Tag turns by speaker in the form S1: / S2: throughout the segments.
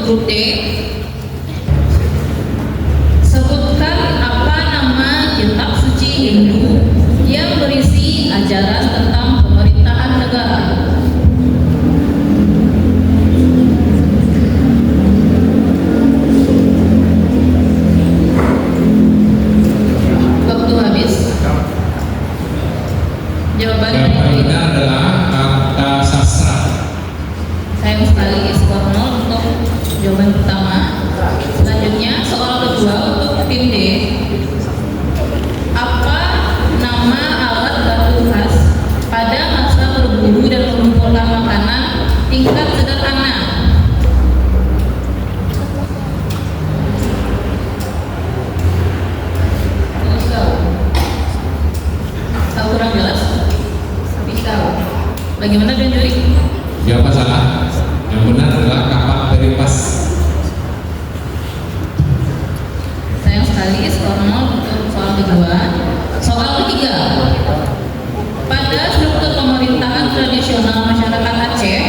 S1: grup D, sebutkan apa nama kitab suci Hindu yang berisi ajaran tentang pemerintahan negara. Waktu habis. Jawabannya
S2: adalah kata sastra.
S1: Sayang sekali skor 0 untuk jawaban pertama. Selanjutnya soal kedua untuk tim D. Apa nama alat bantu khas pada masa berburu dan mengumpulkan makanan tingkat sederhana? Tahu kurang jelas? Pisau. Bagaimana dengan juri?
S2: Jawaban salah. Yang benar adalah kapak peripas.
S1: Sayang sekali skor 0 untuk soal kedua. Soal ketiga, pada struktur pemerintahan tradisional masyarakat Aceh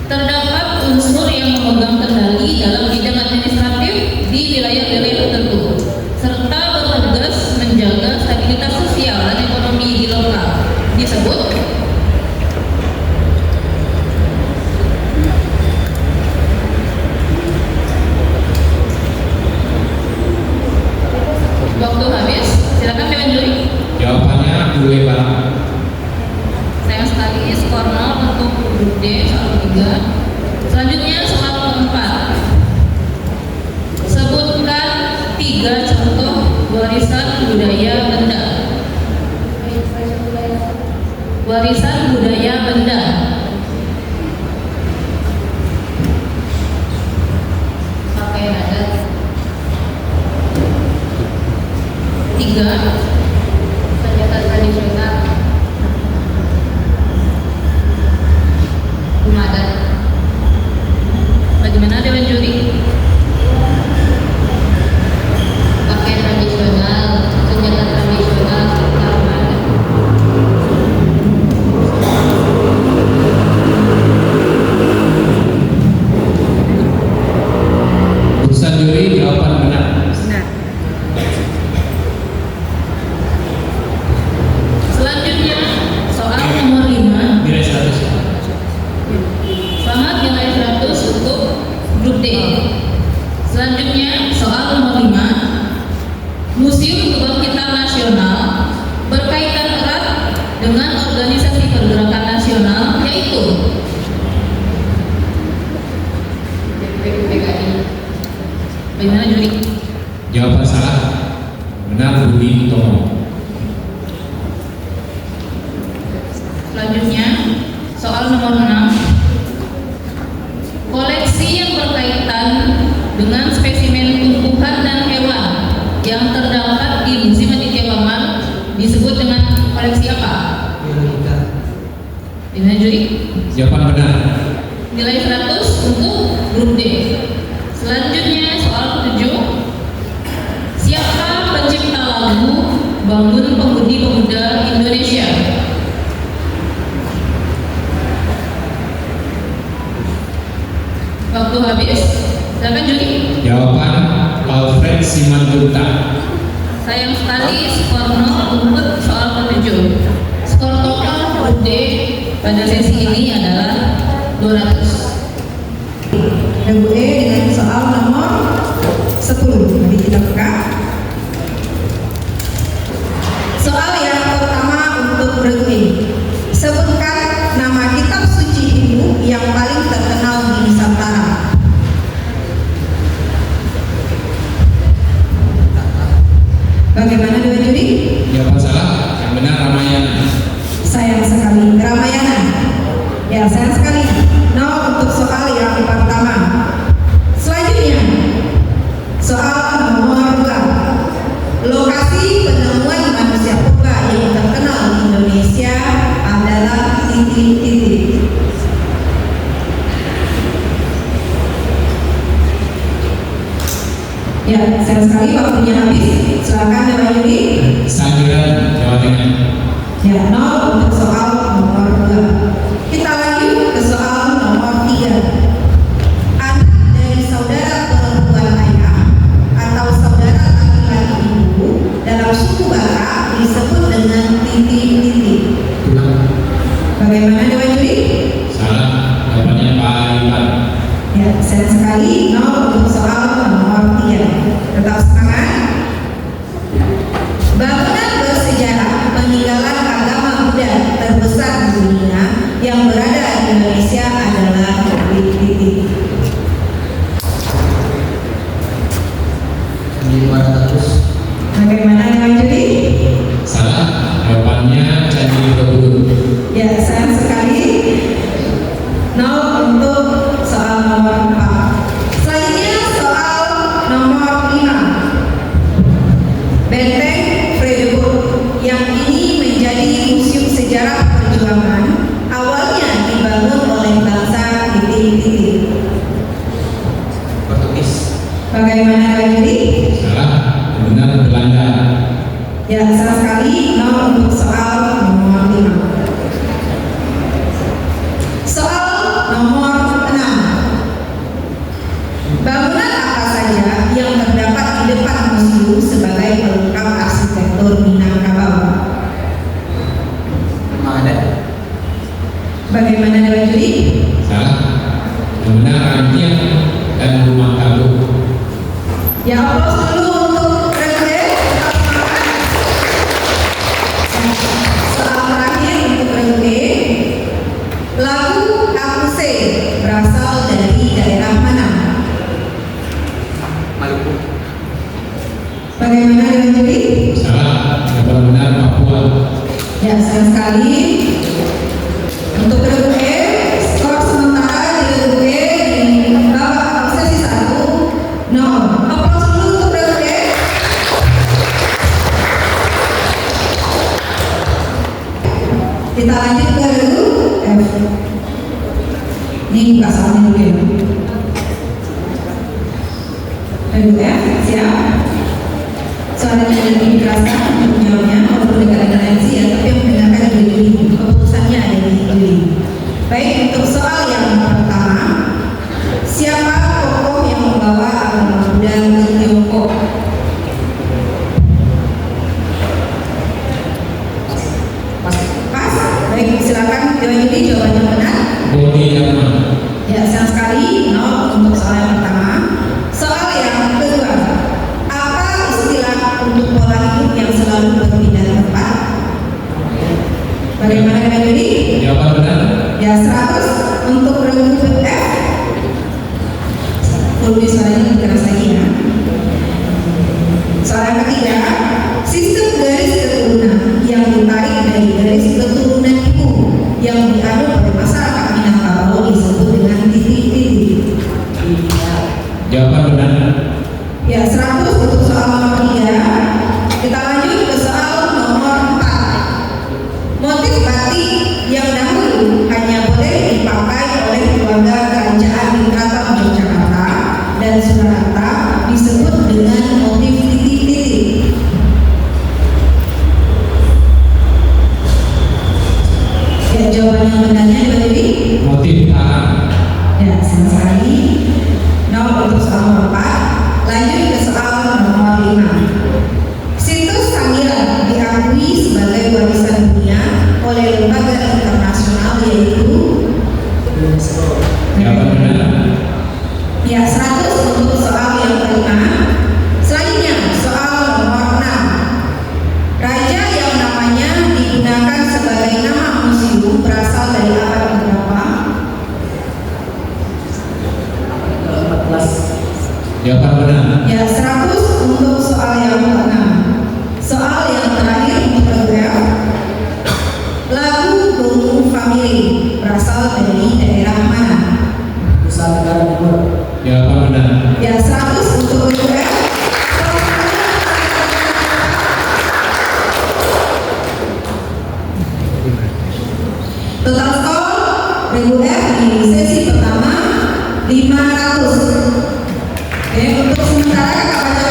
S1: terdapat unsur yang memegang kendali dalam bidang administratif di wilayah-wilayah tertentu serta bertugas menjaga stabilitas sosial dan ekonomi di lokal. Disebut waktu habis, silakan Dewan Juri.
S2: Jawabannya gue barang.
S1: Sayang sekali skor 0 untuk grup D soal ketiga. Selanjutnya soal keempat. Sebutkan 3 contoh warisan budaya benda. Warisan budaya benda. Pakaian adat. 3. Senjata tradisional. Rumah adat. Bagaimana Dewan Juri? Pakaian tradisional, senjata tradisional, serta rumah adat.
S2: Putusan juri jawaban benar.
S1: Selanjutnya soal nomor 5.
S2: Nilai 100.
S1: Selamat nilai 100 untuk grup D. Selanjutnya soal nomor 5. Museum Kebangkitan Nasional berkaitan erat dengan organisasi pergerakan nasional yaitu PKI. Bagaimana Juri?
S2: Jawaban salah. Benar Budi Utomo.
S1: Selanjutnya soal nomor 6. Koleksi yang berkaitan dengan spesimen tumbuhan dan hewan yang terdapat di Museum Aditya Warman disebut dengan koleksi apa? Bagaimana Juri?
S2: Jawaban benar.
S1: Nilai 100 untuk grup D. Selanjutnya soal 7. Siapa pencipta lagu Bangun Pemudi Pemuda Indonesia? Waktu habis. Silakan Juri.
S2: Jawaban Alfred Simanjuntak.
S1: Sayang sekali skor 0 untuk soal ke-7. Skor total grup D pada sesi ini adalah 200.
S3: Grup E dengan soal nomor 10. Mari kita buka. Soal yang pertama untuk grup E. Sebutkan nama kitab suci Hindu yang paling terkenal di Nusantara. Bagaimana Dewan Juri?
S2: Jawaban salah. Yang benar Ramayana.
S3: Sayang sekali, Ramayana. Ya, sayang sekali. 0 untuk soal yang pertama. Selanjutnya, soal nomor 2. Lokasi penemuan manusia purba yang terkenal di Indonesia adalah titik-titik. Ya, sayang sekali waktunya habis. Silakan Dewan Juri.
S2: Sangiran, Jawa Tengah.
S3: Ya, 0 untuk soal nomor 2. Kita lanjut ke soal nomor 3. Anak dari sayang sekali 0 untuk soal nomor 3. Tetap semangat. Bangunan bersejarah peninggalan agama Buddha terbesar di dunia yang berada di Indonesia adalah titik.
S4: 500.
S3: Bagaimana dengan juri?
S2: Salah, jawabannya Candi Borobudur.
S3: Ya, sayang sekali 0 untuk soal nomor 4. Selanjutnya soal nomor 5. Benteng Fredericburg yang ini menjadi museum sejarah perjuangan awalnya dibangun oleh bangsa titik.
S4: Portugis.
S3: Bagaimana dengan juri?
S2: Salah, yang benar Belanda.
S3: Ya, sayang sekali 0 untuk soal nomor 5. Soal nomor 6. Bangunan apa saja yang terdapat di depan museum sebagai pelengkap arsitektur Minangkabau?
S4: Ada.
S3: Bagaimana dengan juri?
S2: Salah, yang benar Rantian dan Rumah Galuh.
S3: Ya, aplaus dulu untuk Rengge. Soal terakhir untuk Rengge. Lagu Akuse berasal dari daerah mana?
S4: Maluku.
S3: Bagaimana dengan juri?
S2: Salah, jawaban benar Papua.
S3: Ya, sayang sekali. Untuk Rengge, skor sementara di Rengge di bawah sesi 1 0. Aplaus dulu untuk Rengge. Kita lanjut ke lagu F. Ini buka soalnya dulu ya. Lagu F, siap? Soalnya lebih dikeraskan untuk menjawabnya, walaupun dekat dengan MC ya, tapi yang mendengarkan di juri. Keputusannya ada di juri. Baik, untuk soal yang pertama, siapa tokoh yang membawa agama Buddha ke Tiongkok? Pas? Baik, silakan jawab jawabannya benar.
S2: Bodhidharma.
S3: Ya, sayang sekali 0 untuk soal yang pertama. Soal yang kedua, apa istilah untuk pola hidup yang selalu berpindah tempat? Bagaimana dengan juri?
S2: Jawaban benar.
S3: Ya, 100 untuk Rengge F. Volume suaranya lebih keras lagi ya. Soal yang ketiga, sistem garis keturunan yang ditarik dari garis keturunan ibu yang dianut oleh masyarakat Minangkabau disebut dengan titik.
S2: Jawaban benar.
S3: Ya, 100 untuk soal nomor 3. Kita lanjut ke soal nomor 4. Motif batik yang dahulu hanya boleh dipakai oleh keluarga kerajaan di Keraton Yogyakarta dan Surakarta disebut dengan motif titik. Ya, jawaban yang benarnya dari
S2: Motif tanah.
S3: ya, sama sekali 0 untuk soal nomor 4. Lanjut ke soal nomor 5. Situs Sangiran diakui sebagai warisan dunia oleh lembaga internasional yaitu
S2: Jawaban benar.
S3: ya, 100 untuk soal yang kelima. Selanjutnya soal nomor 6. Raja yang namanya digunakan sebagai nama museum berasal dari abad berapa?
S4: 14.
S2: Jawaban benar.
S3: Ya, 100 untuk soal yang ke-6. Soal yang terakhir untuk Rengge. Lagu Gunung Family berasal dari daerah mana?
S4: Nusa Tenggara Timur.
S2: Jawaban benar.
S3: Ya, 100 untuk Rengge. Total skor Rengge di sesi pertama 500. Oke, untuk sementara kakak baca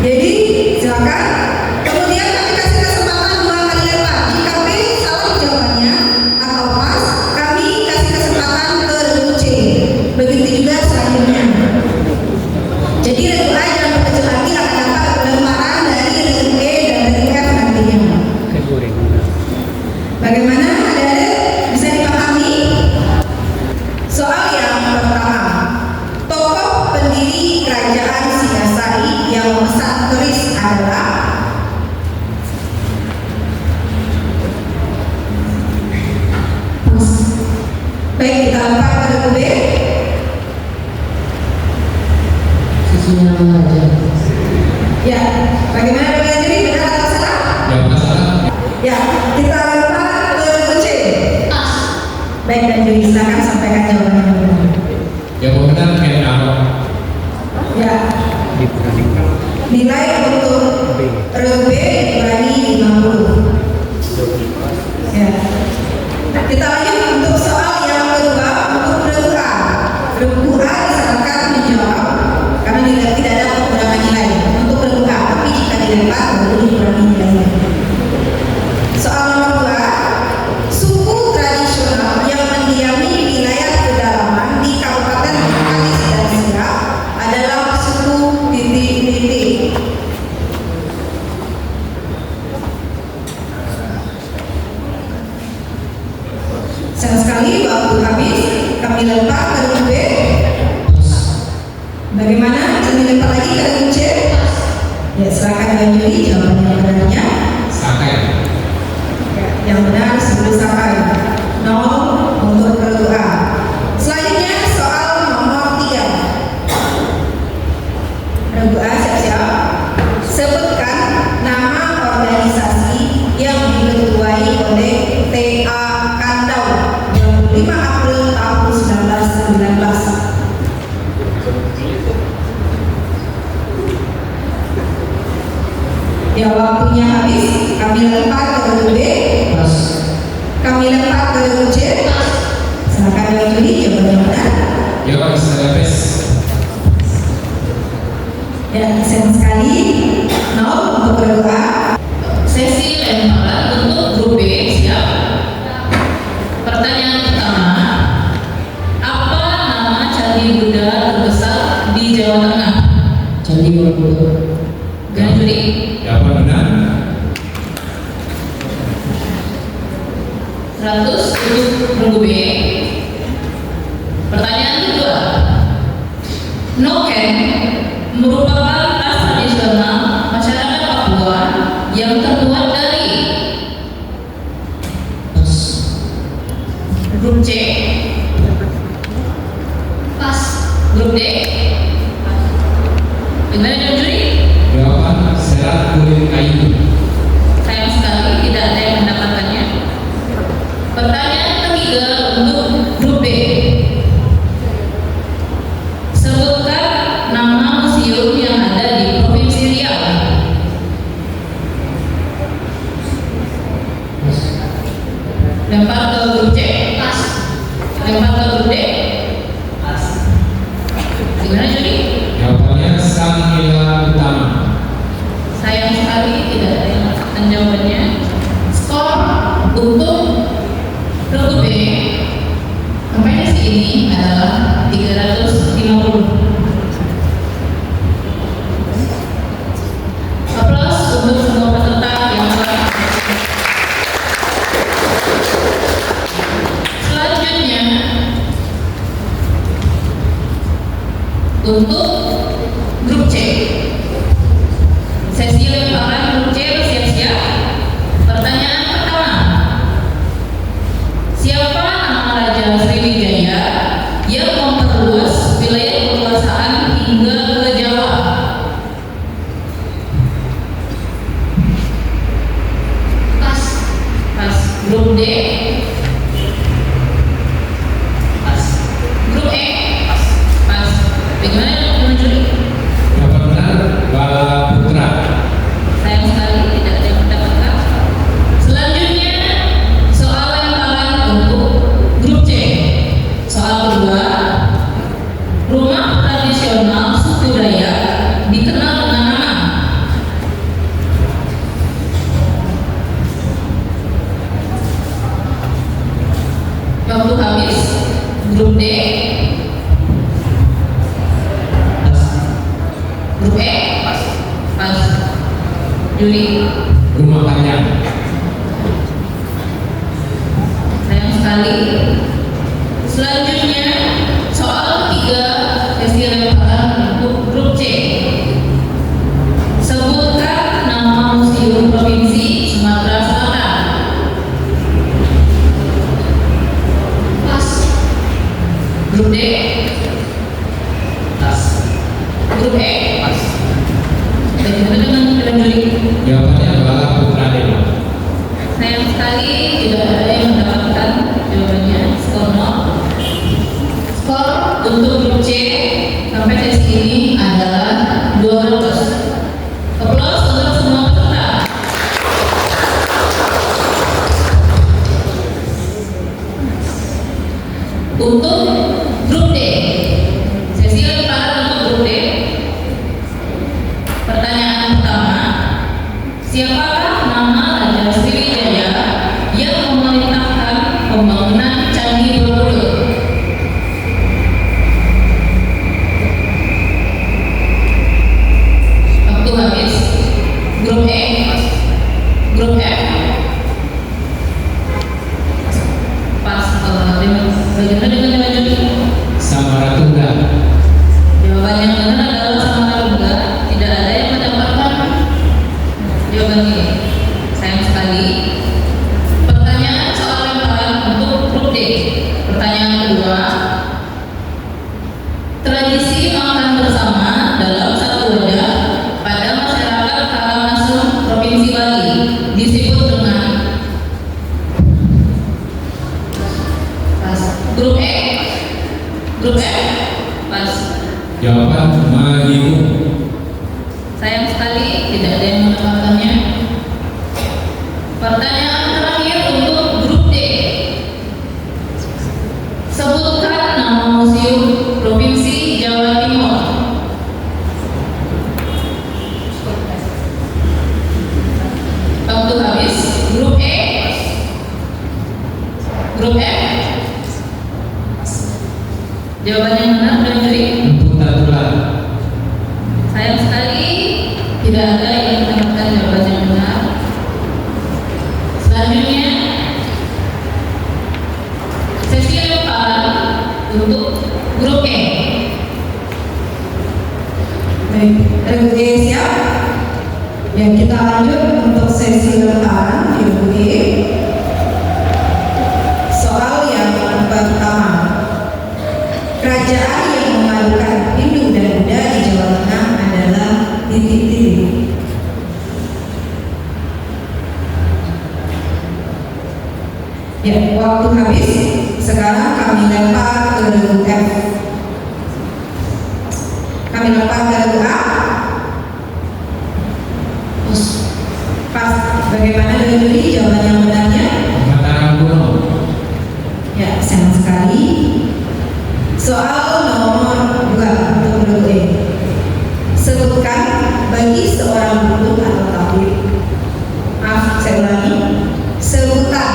S3: Jadi silakan. Kemudian kami kasih kesempatan 2 kali lempar. Jika B salah jawabannya atau pas, kami kasih kesempatan ke regu C. Begitu juga selanjutnya. Jadi regu A jangan berkecil hati akan dapat lemparan dari regu E dan regu F nantinya. Bagaimana adik-adik bisa dipahami? Soal yang pertama, tokoh pendiri kerajaan Singasari yang memesan keris adalah baik, kita lempar ke regu B.
S4: Sisingamaraja.
S3: Ya, bagaimana dengan juri, benar atau salah?
S2: Jawaban salah.
S3: Ya, kita lempar ke regu C. Baik, dan juri silakan sampaikan jawabannya.
S2: Jawaban benar NA.
S3: Ya, nilai untuk regu B dikurangi 50. Ya. Kita lanjut untuk soal yang kedua untuk regu A. Regu A disarankan menjawab karena tidak ada pengurangan nilai untuk regu A, tapi jika dilempar baru dikurangi nilainya. Soal nomor 2, suku tradisional yang mendiami wilayah pedalaman di Kabupaten Bengkalis dan Siak adalah suku titik-titik. Sayang sekali waktu habis, kami lempar ke regu B. Bagaimana? Kami lempar lagi ke regu C. Ya, silakan dengan juri jawaban yang benarnya.
S2: Sakai.
S3: Ya, yang benar 10 Sakai. 0 untuk regu A. Selanjutnya soal nomor 3. Regu A siap-siap. Sebutkan nama organisasi yang diketuai oleh T.A. Kandau 25 April tahun 1919. Ya, waktunya habis. Kami lempar ke regu B.
S4: Pas.
S3: Kami lempar ke regu C. Silakan dengan juri jawaban yang benar.
S2: Jawaban Selebes.
S3: Ya, sayang sekali 0 untuk regu A.
S1: Sesi lemparan untuk grup B, siap? Pertanyaan pertama, apa nama candi Buddha terbesar di Jawa Tengah?
S4: Candi Borobudur.
S1: Dengan juri.
S2: Jawaban benar.
S1: 100 untuk regu B. Pertanyaan kedua, Noken merupakan tas tradisional masyarakat Papua yang terbuat dari
S4: Pas.
S1: grup C. Pas. Grup D. Gimana dengan juri?
S2: Jawaban serat kulit kayu.
S1: Sayang sekali tidak ada yang mendapatkannya. Pertanyaan ketiga untuk grup B. Sebutkan nama museum yang ada di Provinsi Riau.
S4: Pas.
S1: Lempar ke grup C. Pas. Lempar ke grup D. Pas. Gimana juri?
S2: Jawabannya Sang Nila Utama.
S1: Sayang sekali tidak ada yang mendapatkan jawabannya. Skor untuk regu B sampai di sini adalah 350. Aplaus untuk semua peserta yang telah. Selanjutnya untuk grup C. Sesi lemparan grup C bersiap-siap. Pertanyaan pertama, siapa nama Raja Sriwijaya yang memperluas wilayah kekuasaan hingga ke Jawa? Pas. Pas. Grup D. Pas. Grup E. Pas. Pas. Bagaimana dengan juri?
S2: Jawaban benar Bala Putra.
S1: Sayang sekali tidak ada yang mendapatkan. Selanjutnya soal lemparan untuk grup C. Soal kedua, rumah tradisional suku Dayak dikenal dengan nama Pas. Juli.
S2: Rumah panjang.
S1: Sayang sekali. Selanjutnya soal ketiga sesi lemparan untuk grup C. Sebutkan nama museum provinsi Sumatera Selatan. Pas. Grup D.
S2: Tas.
S1: Grup E. Pas. Bagaimana dengan film Juli?
S2: Jawabannya adalah Putra Dewa.
S1: Sayang sekali tidak ada yang mendapatkan jawabannya. Skor 0. Skor untuk grup C sampai sesi ini adalah 200. Aplaus untuk semua peserta. Untuk grup D, sesi lemparan untuk grup D. Pertanyaan pertama, siapakah nama Raja Sriwijaya yang memerintahkan pembangunan Candi Borobudur? Waktu habis. Grup E. Grup F. Pas. Bagaimana dengan jawaban Juli?
S2: Samaratungga.
S1: Jawaban yang benar adalah Samaratungga. Tidak ada yang mendapatkan jawaban ini. Sayang sekali. Pertanyaan soal lemparan untuk grup D. Pertanyaan kedua. Tradisi makan bersama dalam satu wadah pada masyarakat Karangasem, Provinsi Bali disebut dengan pas. Grup E. Grup F. Pas.
S2: Jawaban Magimu.
S1: Sayang sekali tidak ada yang mendapatkannya. Pertanyaan terakhir untuk grup D. Sebutkan nama museum Provinsi Jawa Timur. Waktu habis. Grup E. Grup F. Jawaban yang benar dan Juli.
S2: Empu Tatular.
S1: Sayang sekali tidak ada yang mendapatkan jawaban yang benar. Selanjutnya sesi lemparan untuk grup E.
S3: Baik, grup E siap? Ya, kita lanjut untuk sesi lemparan di grup E. Soal yang pertama. Kerajaan yang memadukan Hindu dan Buddha di Jawa Tengah adalah titik-titik. Ya, waktu habis. Sekarang kami lempar ke grup F. Kami lempar ke grup A. Pas. Bagaimana dengan Juli? Jawaban yang benarnya?
S2: Mataram Kuno.
S3: Ya, sayang sekali. Soal nomor 2 untuk grup E. Sebutkan bagi seorang dukun atau tabib. Maaf, saya ulangi. Sebutan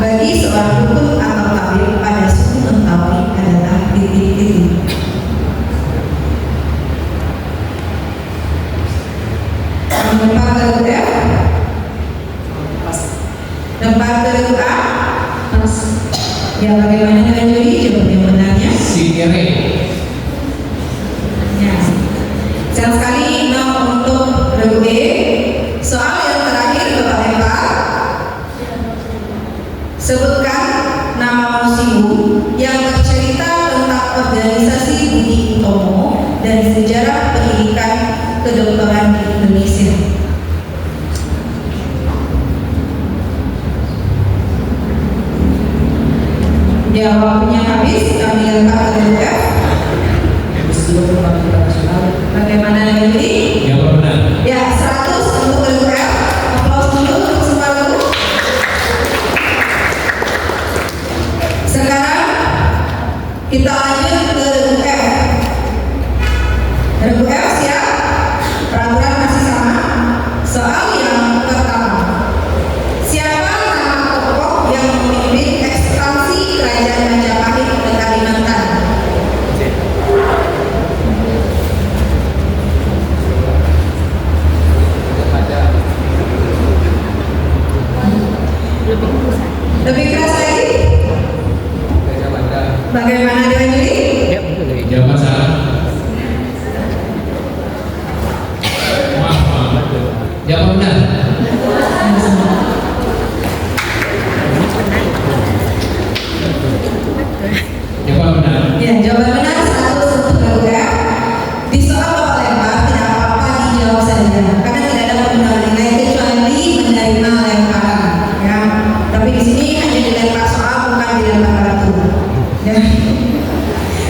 S3: bagi seorang dukun atau tabib pada suku Mentawai adalah titik-titik. Lempar ke grup F. Lempar ke grup A.
S1: Pas.
S3: Ya, bagaimana dengan Juli? Jawaban yang benarnya?
S2: Sikere.
S3: Ya. Sayang sekali 0 untuk grup B. Soal yang terakhir Bapak lempar. Sebutkan nama museum yang bercerita tentang organisasi Budi Utomo dan sejarah pendidikan kedokteran di Indonesia. Ya, waktunya habis. Kami lempar ke grup F.
S4: Museum Pembangunan Nasional.
S3: Bagaimana dengan ini?
S2: Jawab benar.
S3: Ya, 100 untuk grup F. Aplaus dulu untuk semua grup. Sekarang kita lanjut ke grup F. Grup F siap? Peraturan
S2: Jawab benar. Jawab benar.
S3: Ya, jawaban benar 100 untuk Lagu F. Di soal Bapak lempar tidak apa-apa dijawab saja karena tidak ada pengenal nilai kecuali menerima lemparan. Ya, tapi di sini hanya dilempar soal bukan dilempar batu. Ya.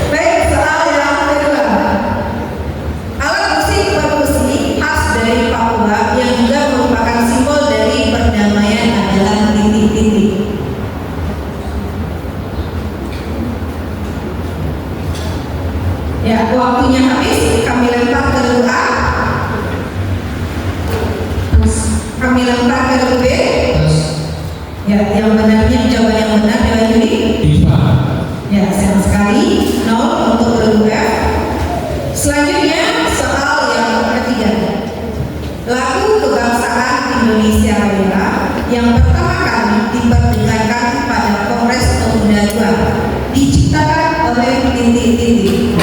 S3: Baik, soal yang kedua. Alat musik perkusi khas dari Papua yang juga merupakan simbol dari perdamaian adalah titik-titik. Ya, waktunya habis. Kami lempar ke Lagu A. Kami lempar ke Lagu B.
S2: Terus
S3: Ya, yang benarnya jawaban yang benar Dewan Juri.
S2: Diva.
S3: Ya, sayang sekali 0 untuk Lagu F. Selanjutnya soal yang ketiga. Lagu kebangsaan Indonesia Raya yang pertama kali diperdengarkan pada Kongres Pemuda II diciptakan oleh titik-titik.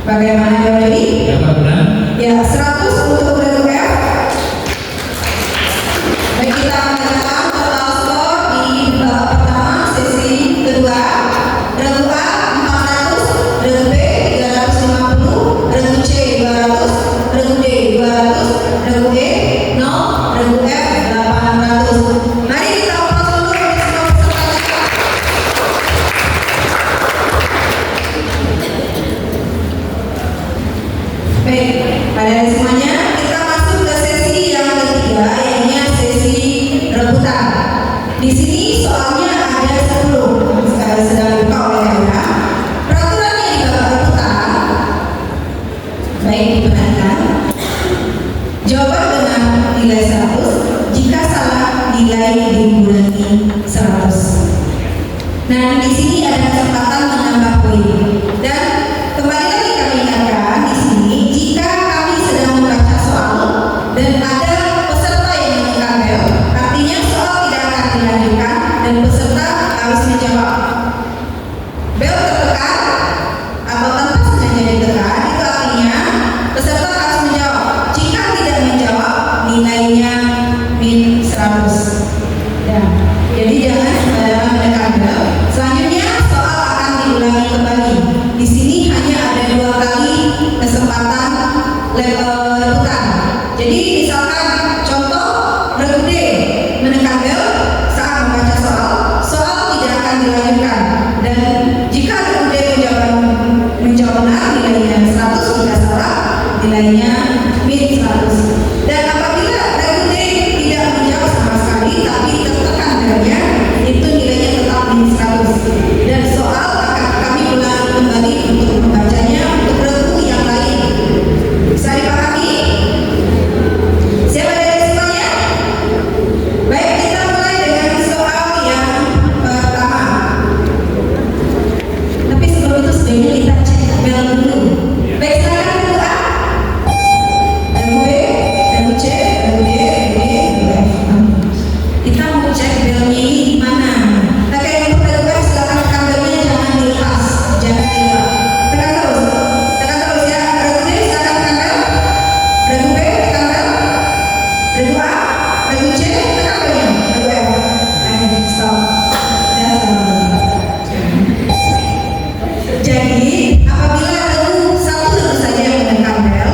S3: Bagaimana Dewan Juri?
S2: Jawab benar.
S3: Ya, 100 untuk Lagu F. Baik, kita mencatat total skor di babak pertama sesi kedua. Lagu A 400, Lagu B 350, Lagu C 200, Lagu D 200, Lagu E 0, Lagu F 800. Mari kita aplaus dulu untuk semua peserta kita. Baik, pada semuanya kita masuk ke sesi yang ketiga, yaitu sesi rebutan. Di sini soalnya ada 10. Sekarang sedang dibuka oleh Anda. Peraturannya di babak rebutan. Baik, diperhatikan. Jawaban benar nilai 100, jika salah nilai dikurangi 100. Nah, di sini ada kesempatan menambah poin. Dan kembali lagi kami ingatkan di sini, jika kami sedang membaca soal dan ada peserta yang menekan bel, artinya soal tidak akan dilanjutkan dan peserta harus menjawab. Bel tertekan atau tanpa sengaja ditekan, itu artinya peserta harus menjawab. Jika tidak menjawab, nilainya min 100. Ya, jadi jangan sembarangan menekan bel. Selanjutnya soal akan diulangi kembali. Di sini hanya ada 2 kali kesempatan rebutan. Jadi misalkan contoh Lagu D menekan bel saat membaca soal tidak akan dilanjutkan. Dan jika Lagu D menjawab benar nilainya 100, jika salah nilainya min 100. Dan apabila Lagu D tidak menjawab sama sekali tapi tertekan belnya, itu nilainya tetap min 100. Dan soal akan kami ulangi kembali untuk membacanya untuk lagu yang lain. Bisa dipahami? Siapa dari semuanya? Baik, kita mulai dengan soal yang pertama. Tapi sebelum itu sebaiknya kita cek bel dulu. Baik, sekarang Lagu A, Lagu B, Lagu C, Lagu D, Lagu E, Lagu F. Kita mau cek belnya ini di mana. Oke, untuk Lagu F silakan tekan belnya, jangan dilepas, jangan dilepas. Tekan terus ya. Lagu D silakan tekan bel. Lagu B tekan bel. Lagu A, Lagu C tekan belnya. Lagu F. Ayo stop. Ya, sabar. Jadi apabila lagu satu lagu saja yang menekan bel,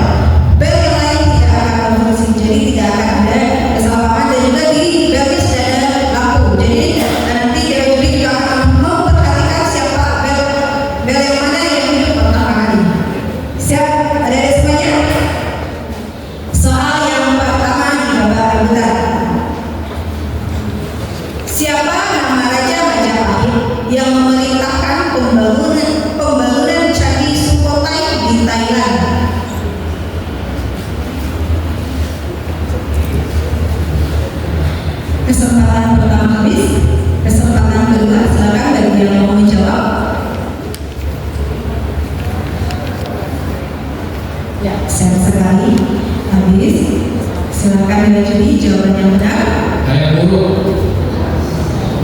S3: bel yang lain tidak akan berfungsi. Jadi tidak akan ada kesalahpahaman dan juga di belnya sudah ada lampu. Jadi nanti Dewan Juri juga akan memperhatikan siapa bel yang mana yang hidup pertama kali. Siap? Ada dari semuanya? Soal yang pertama di babak rebutan. Siapa nama Raja Majapahit yang memerintahkan pembangunan Candi Sukhothai di Thailand? Kesempatan pertama habis. Kesempatan kedua silakan bagi yang mau menjawab. Ya, sayang sekali habis. Silakan Dewan Juri jawaban yang benar.
S2: Kayak buruk.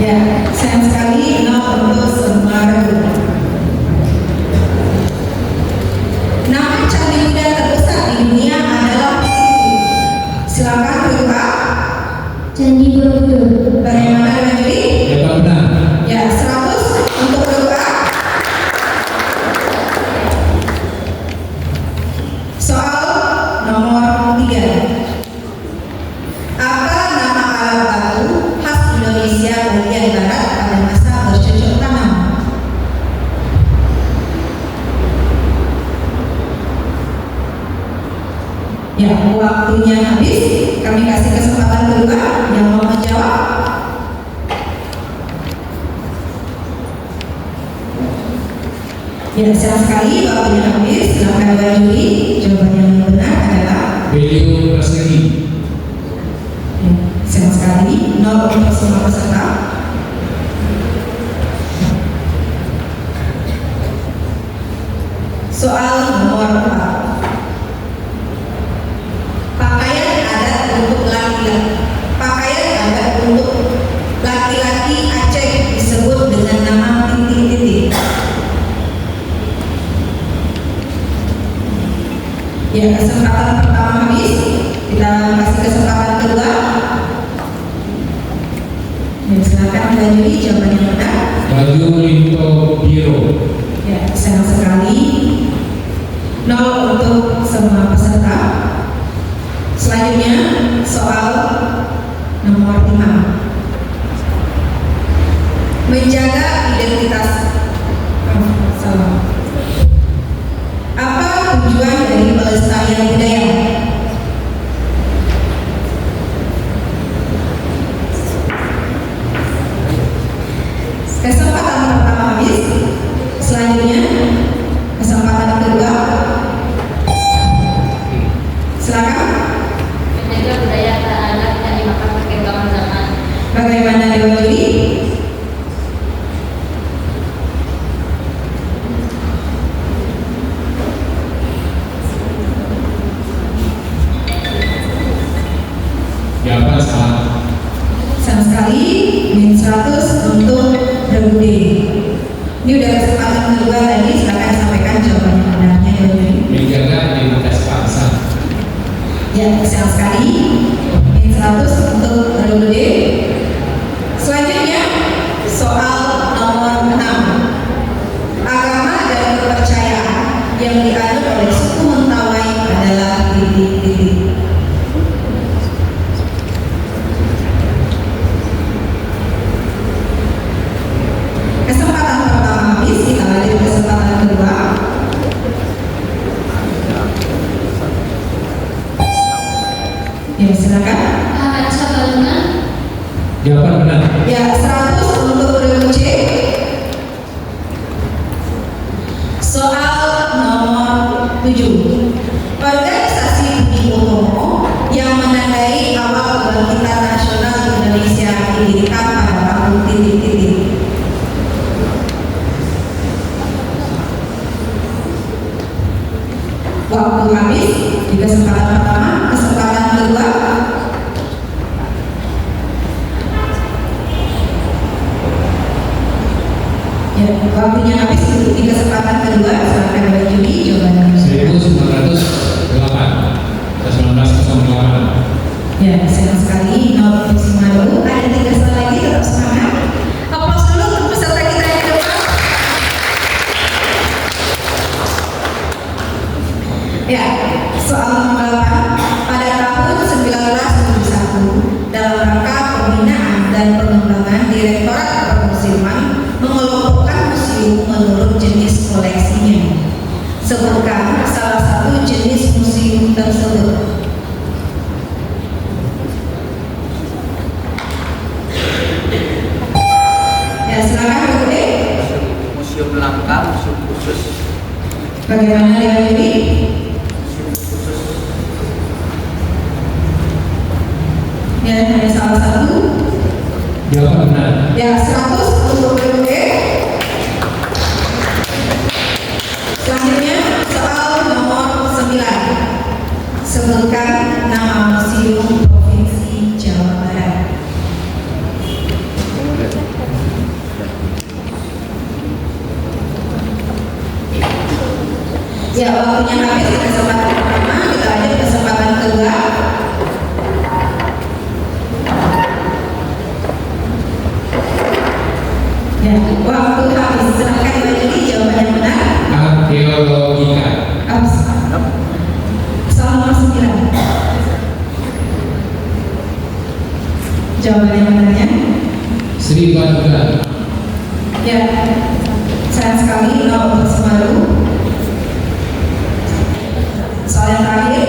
S3: Ya, sayang sekali 0 untuk semua ragu. Nama candi Buddha terbesar di dunia adalah titik-titik. Ya, waktunya habis. Kami kasih kesempatan kedua yang mau menjawab. Ya, sayang sekali waktunya habis. Silakan Bapak Juri. Jawaban yang benar adalah
S2: Beliau persegi.
S3: ya, sayang sekali 0 untuk semua peserta. Soal nomor 4. Pakaian adat untuk laki-laki. Pakaian adat untuk laki-laki Aceh disebut dengan nama titik-titik. Ya, kesempatan pertama habis. Kita kasih kesempatan kedua. Ya, silakan Mbak Juri, jawaban yang benar.
S2: Baju Linto Biro.
S3: Ya, sayang sekali 0 untuk semua peserta. Selanjutnya soal nomor 5. Menjaga identitas. Salah. Apa tujuan dari pelestarian budaya? Kesempatan pertama habis. Selanjutnya kesempatan kedua. Silakan.
S5: Menjaga budaya adat yang dimakan perkembangan zaman.
S3: Bagaimana Dewa Juli?
S2: Jawaban salah.
S3: Sayang sekali min 100 untuk Dewa. Ini udah kesempatan kedua tadi. Silakan sampaikan jawaban yang benarnya Dewa Juli.
S2: Menjaga identitas bangsa.
S3: Ya, sayang sekali min 100 untuk Dewa. Selanjutnya soal nomor 6. Agama dan kepercayaan yang dianut oleh suku Mentawai adalah titik-titik. Kesempatan pertama habis, kita lanjut kesempatan kedua. Ya, silakan.
S5: Ada Sabaluna.
S2: Jawaban benar.
S3: Ya, 100 untuk Dewa C. Soal nomor 7. Organisasi Budi Utomo yang menandai awal kebangkitan nasional Indonesia didirikan pada tahun titik-titik. Waktu habis di kesempatan pertama, kesempatan kedua. Ya, waktunya habis di kesempatan kedua. Silakan Mbak Juli, jawabannya.
S2: 1908. 1908.
S3: Ya, sayang sekali 0 untuk semua dulu. Ada 3 soal lagi, tetap semangat. Aplaus dulu untuk peserta kita yang di depan. Ya, soal nomor 8. Pada tahun 1971, dalam rangka pembinaan dan pengembangan Direktorat Permusiuman mengelompokkan museum menurut jenis koleksinya. Sebutkan salah satu jenis museum tersebut. Ya, silakan Bu De.
S4: Museum langka, museum khusus.
S3: Bagaimana dengan ini?
S4: Museum khusus.
S3: Ya, hanya salah satu.
S2: Jawaban benar.
S3: Ya, 100 untuk Bu De. Selanjutnya soal nomor 9. Sebutkan nama museum Provinsi Jawa Barat. Ya, waktunya habis di kesempatan pertama. Kita lanjut kesempatan kedua. Ya, waktu habis. Silahkan Mbak Juli, jawaban yang benar.
S2: Arkeologika.
S3: Habis. Soal nomor 9. Jawaban yang benarnya.
S2: Sri Baduga.
S3: Ya, sayang sekali 0 untuk semua dulu. Soal yang terakhir,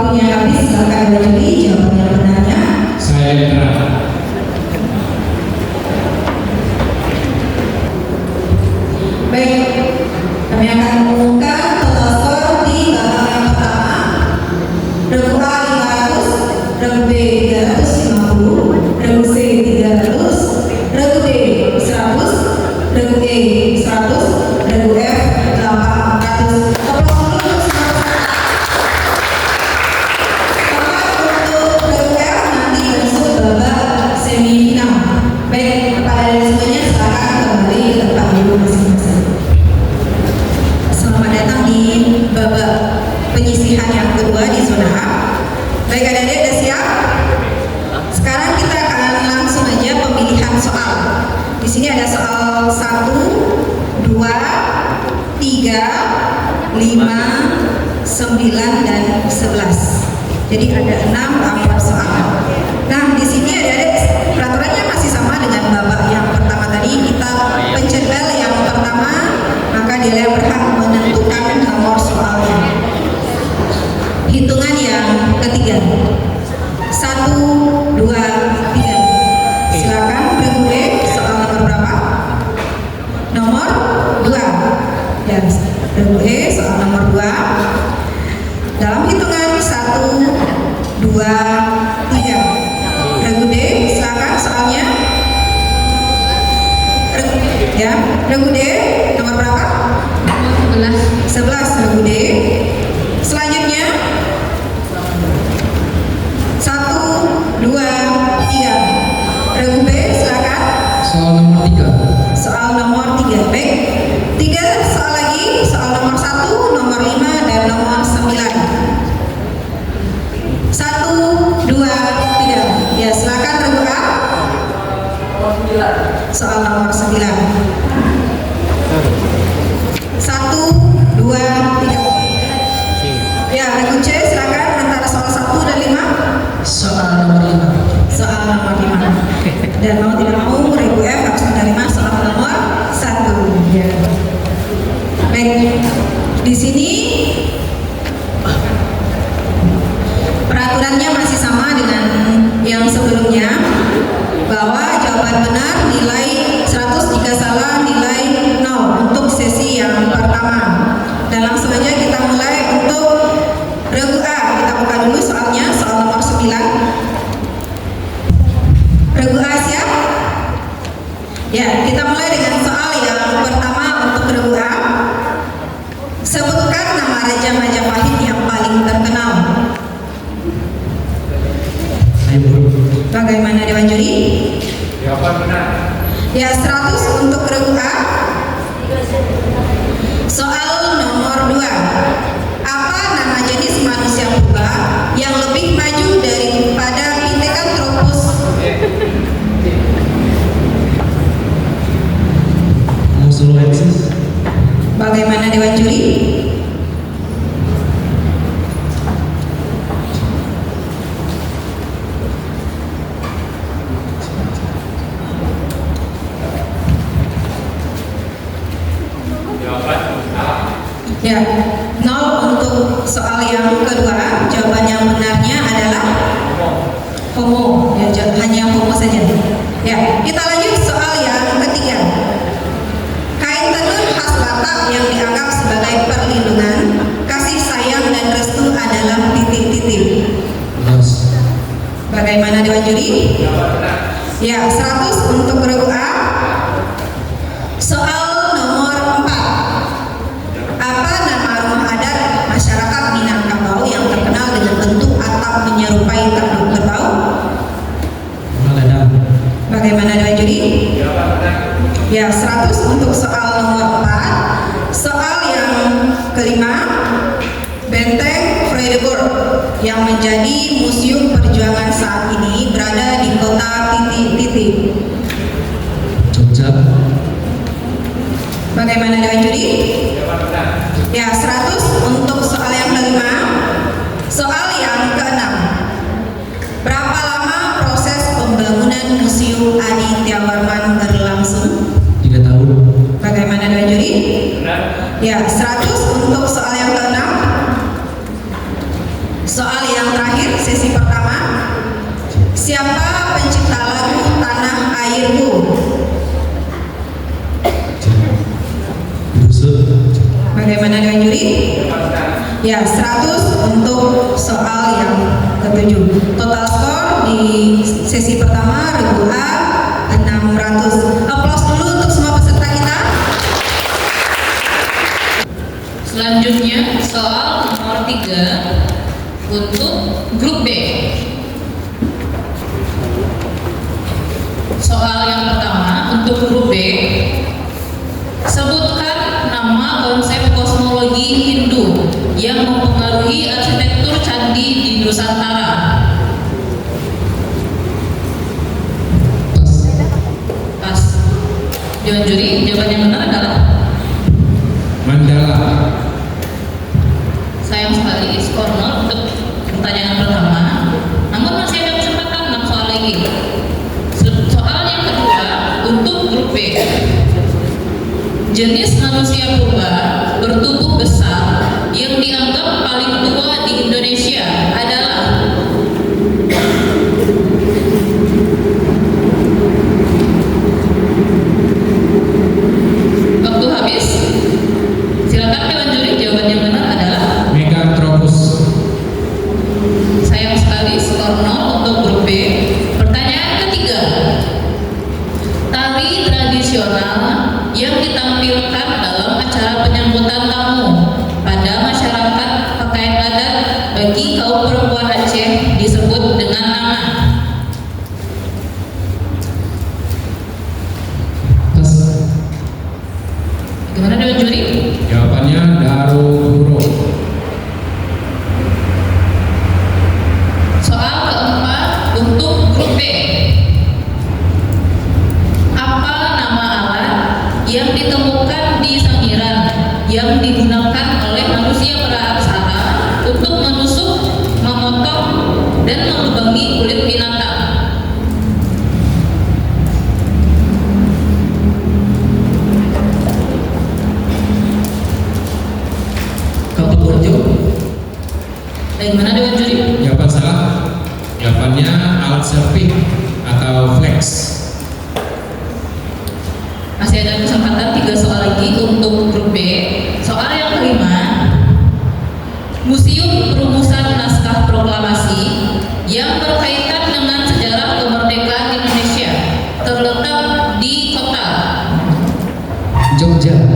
S3: Waktunya habis, silakan Dewan Juri jawaban yang benarnya.
S2: Saya terang.
S3: Baik, kami akan mengumumkan total skor di babak yang pertama. Regu A 500, regu B 350, regu C 300, regu D 100, regu E 100, regu F 800. Tepuk tangan untuk semua peserta. Tempat untuk regu F nanti masuk babak semifinal. Baik, kepada dari semuanya silakan kembali ke tempat duduk masing-masing. Selamat datang di babak penyisihan yang kedua di zona A. Baik, adik-adik sudah siap? Sekarang kita akan langsung aja pemilihan soal. Di sini ada soal 1, 2, 3, 5, 9 dan 11. Jadi ada 6 soal. Nah, di sini adik-adik peraturannya masih sama dengan babak yang pertama tadi. Kita pencet bel yang pertama, maka dia yang berhak menentukan nomor soalnya. Hitungan yang ketiga. 1, 2, 3. Silakan regu B, soal nomor berapa? Nomor 2. Ya, regu E soal nomor 2. Dalam hitungan 1, 2, 3. Regu D, silakan soalnya. Regu D nomor berapa? 11 regu D. Selanjutnya 1, 2, 3. Regu B silakan.
S2: Soal nomor 3.
S3: Soal nomor 3. Baik. 3 soal lagi, soal nomor 1, nomor 5 dan nomor 9. 1, 2, 3. Ya, silakan regu A. Soal nomor 9. 1, 2, 3. Ya, regu C silakan antara soal 1 dan 5.
S6: Soal nomor 5.
S3: Soal nomor 5. Dan mau tidak mau regu F harus menerima soal nomor 1. Ya. Baik. Di sini peraturannya masih sama dengan yang sebelumnya, bahwa jawaban benar nilai 100, jika salah nilai 0 untuk sesi yang pertama. Dan langsung aja kita mulai untuk regu A. Kita buka dulu soalnya, soal nomor 9. Regu A siap? Ya, kita mulai dengan soal yang pertama untuk regu A. Sebutkan nama Raja Majapahit yang paling terkenal. Bagaimana Dewan Juri?
S2: Jawaban benar.
S3: Ya, 100 untuk regu A. Soal nomor 2. Apa nama jenis manusia purba yang lebih maju daripada Pithecanthropus?
S6: Musuluensis.
S3: Bagaimana Dewan Juri? Ya, 0 untuk soal yang kedua. Jawaban yang benarnya adalah homo. Ya, hanya homo saja. Ya, kita lanjut soal yang ketiga. Kain tenun khas Batak yang dianggap sebagai perlindungan, kasih sayang dan restu adalah titik-titik. Bagaimana Dewan Juri? Ya, 100 untuk regu A. Soal nomor 4. Apa nama rumah adat masyarakat Minangkabau yang terkenal dengan bentuk atap menyerupai tanduk kerbau?
S6: Maladang.
S3: Bagaimana Dewan Juri? Ya, 100 untuk soal nomor 4. Soal yang kelima. Benteng Friedeburg yang menjadi museum perjuangan saat ini berada di kota titik-titik.
S6: Jogja.
S3: Bagaimana Dewan Juri? Ya, 100 untuk soal yang kelima. Soal yang keenam. Berapa lama proses pembangunan Museum Aditya Warman berlangsung?
S6: 3 tahun.
S3: Bagaimana Dewan Juri? Ya, 100 untuk soal yang keenam. Soal yang terakhir, sesi pertama. Siapa pencipta lagu Tanah Airku? Bagaimana dengan juri? Ya, 100 untuk soal yang ketujuh. Total skor di sesi pertama regu A 600. Aplaus dulu untuk semua peserta kita.
S1: Selanjutnya soal nomor 3 untuk grup B. Soal yang pertama untuk grup B, sebutkan nama konsep kosmologi Hindu yang mempengaruhi arsitektur candi di Nusantara. Pas. Dewan juri, jawaban yang benar adalah
S2: Mandala.
S1: sayang sekali skor 0 untuk pertanyaan pertama. Namun masih ada kesempatan 6 soal lagi. Soal yang kedua untuk grup B. Jenis manusia purba bertubuh besar yang dianggap paling tua di Indonesia adalah waktu habis. Silakan dewan juri, jawaban yang benar adalah
S2: Megatropus.
S1: sayang sekali skor 0 untuk grup B. Pertanyaan ketiga. Tari tradisional yang ditampilkan dalam acara penyambutan tamu pada masyarakat pakaian adat bagi kaum perempuan Aceh disebut dengan nama.
S6: Pas.
S1: Bagaimana dewan juri?
S2: Jawabannya Daruguro.
S1: Soal keempat untuk grup B. Apa nama alat yang ditemukan di Sangiran yang digunakan oleh manusia praaksara untuk menusuk, memotong, dan melubangi kulit binatang?
S6: Kapal borjo.
S1: Bagaimana dewan juri?
S2: Jawaban salah. Jawabannya alat serping atau flex.
S1: Masih ada kesempatan 3 soal lagi untuk grup B. Soal yang kelima, Museum Perumusan Naskah Proklamasi yang berkaitan dengan sejarah kemerdekaan Indonesia terletak di kota.
S6: Jogja.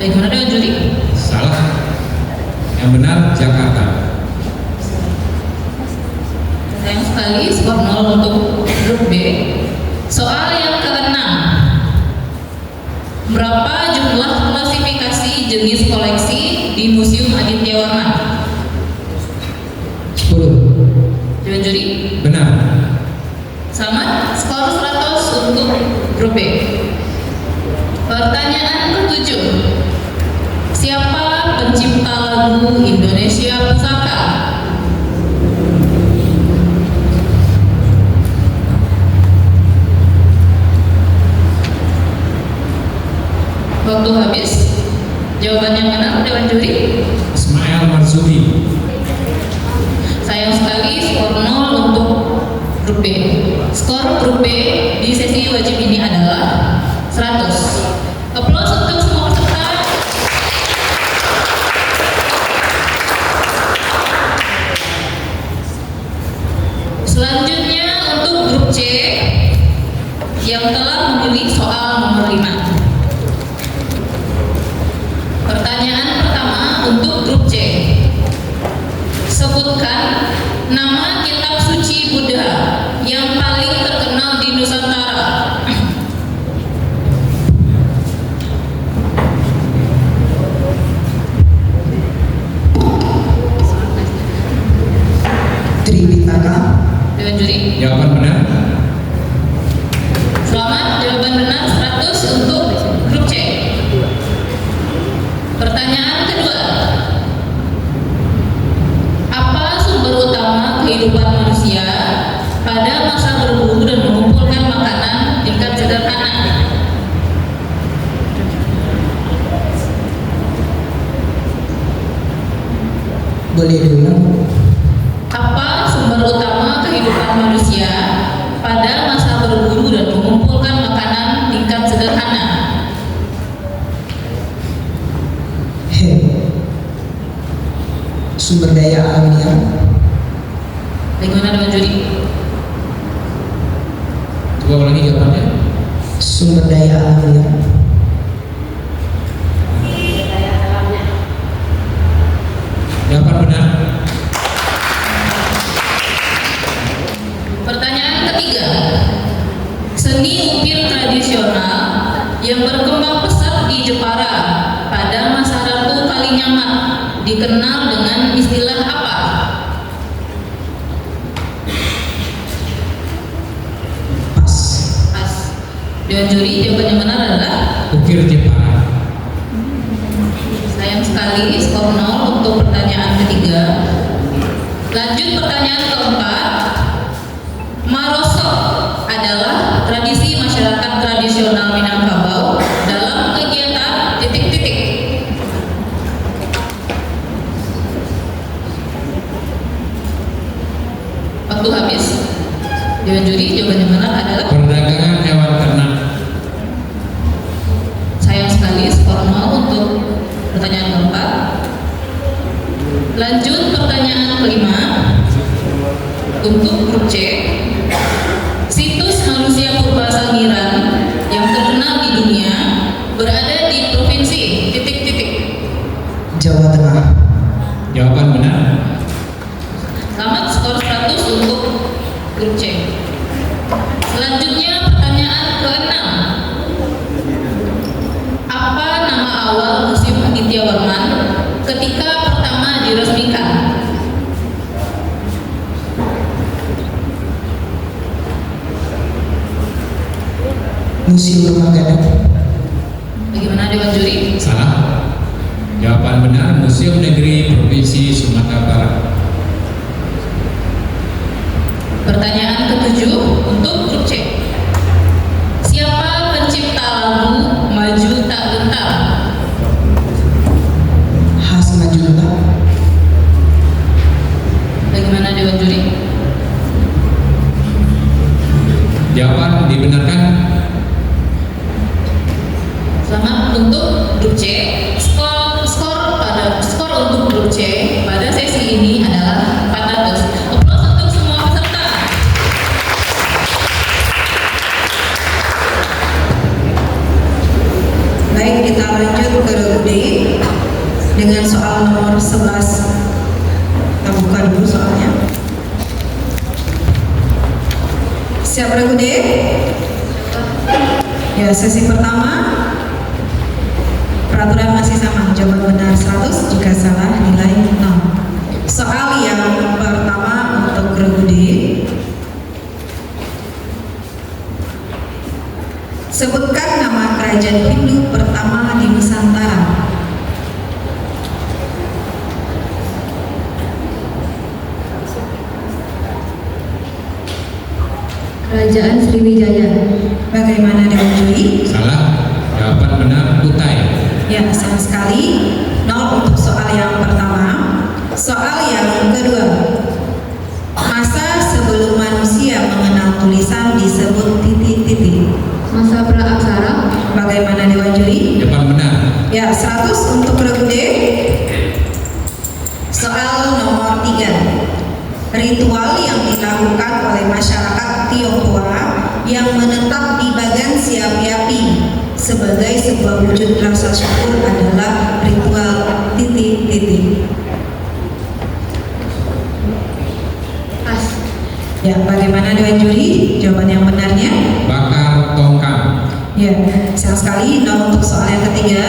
S1: Bagaimana dewan juri?
S2: Salah. Yang benar Jakarta.
S1: Sayang sekali skor 0 untuk grup B. Soal yang keenam, berapa jumlah klasifikasi jenis koleksi di Museum Aditya Warman?
S6: 10.
S1: Dewan juri?
S2: Benar.
S1: Selamat, skor 100 untuk grup B. Pertanyaan ketujuh, siapa pencipta lagu Indonesia Pusaka? Waktu habis. Jawaban yang benar dewan juri?
S2: Ismail Marzuki.
S1: Sayang sekali skor 0 untuk grup B. Skor grup B di sesi wajib ini adalah 100. Aplaus untuk semua peserta. Selanjutnya untuk grup C yang telah memilih soal nomor 5. Pertanyaan pertama untuk grup C. Sebutkan nama kitab suci Buddha yang paling terkenal di Nusantara.
S6: Tripitaka.
S1: Dewan juri.
S2: Jawaban benar.
S1: Selamat, jawaban benar 100 untuk grup C. Pertanyaan kedua. Apa sumber utama kehidupan manusia pada masa berburu dan mengumpulkan makanan tingkat sederhana?
S6: Boleh diulang?
S1: Apa sumber utama kehidupan manusia pada masa berburu dan mengumpulkan makanan tingkat sederhana?
S6: Sumber daya alamiah.
S1: Bagaimana dengan Juri?
S2: Coba ulangi jawabannya.
S6: Sumber daya alamiah.
S5: Daya alamnya.
S2: Jawaban benar.
S1: Pertanyaan ketiga, seni ukir tradisional yang berkembang pesat di Jepara pada masa Ratu Kalinyamat dikenal dengan istilah apa?
S6: Pas.
S1: Pas. Dewan juri, jawaban yang benar adalah
S2: Ukir Jepara.
S1: sayang sekali skor 0 untuk pertanyaan ketiga. Lanjut pertanyaan keempat. Marosok adalah tradisi masyarakat tradisional Minangkabau dalam kegiatan titik-titik. Waktu habis. Dewan juri, jawaban yang benar adalah
S2: Perdagangan hewan ternak.
S1: sayang sekali skor 0 untuk pertanyaan keempat. Lanjut pertanyaan kelima. Untuk grup C, situs manusia purba Sangiran yang terkenal di dunia berada di provinsi titik-titik.
S6: Jawa Tengah.
S2: Jawaban benar.
S1: Selamat, skor 100 untuk grup C. Selanjutnya pertanyaan ke-6. Apa nama awal Museum Aditya Warman ketika pertama diresmikan?
S6: Museum Rumah Gadang.
S1: Bagaimana Dewan Juri?
S2: Salah. Jawaban benar, Museum Negeri Provinsi Sumatera Barat.
S1: Pertanyaan ke-7 untuk grup C. Siapa pencipta lagu Maju Tak Gentar?
S6: Khas Majunta.
S1: Bagaimana Dewan Juri?
S2: Jawaban dibenarkan.
S1: Selamat untuk grup C. Skor untuk grup C pada sesi ini adalah 400. Aplaus untuk semua peserta.
S3: Baik, kita lanjut ke grup D dengan soal nomor 11. Kita buka dulu soalnya. Siap grup D? Ya, sesi pertama peraturan masih sama, jawaban benar 100, jika salah nilai 0. Soal yang pertama untuk grup D. Sebutkan nama kerajaan Hindu pertama di Nusantara.
S5: Kerajaan Sriwijaya.
S3: Bagaimana Dewan Juri?
S2: Salah. Jawaban benar, Kutai.
S3: Ya, sayang sekali 0 untuk soal yang pertama. Soal yang kedua. Masa sebelum manusia mengenal tulisan disebut titik-titik.
S5: Masa praaksara.
S3: Bagaimana Dewan Juri?
S2: Jawaban benar.
S3: Ya, 100 untuk grup D. Soal nomor 3. Ritual yang dilakukan oleh masyarakat Tionghoa yang menetap di bagan Siapiapi sebagai sebuah wujud rasa syukur adalah ritual titik-titik.
S5: Pas.
S3: Ya, bagaimana Dewan Juri? Jawaban yang benarnya?
S2: Bakar tongkang.
S3: Ya, sayang sekali 0 untuk soal yang ketiga.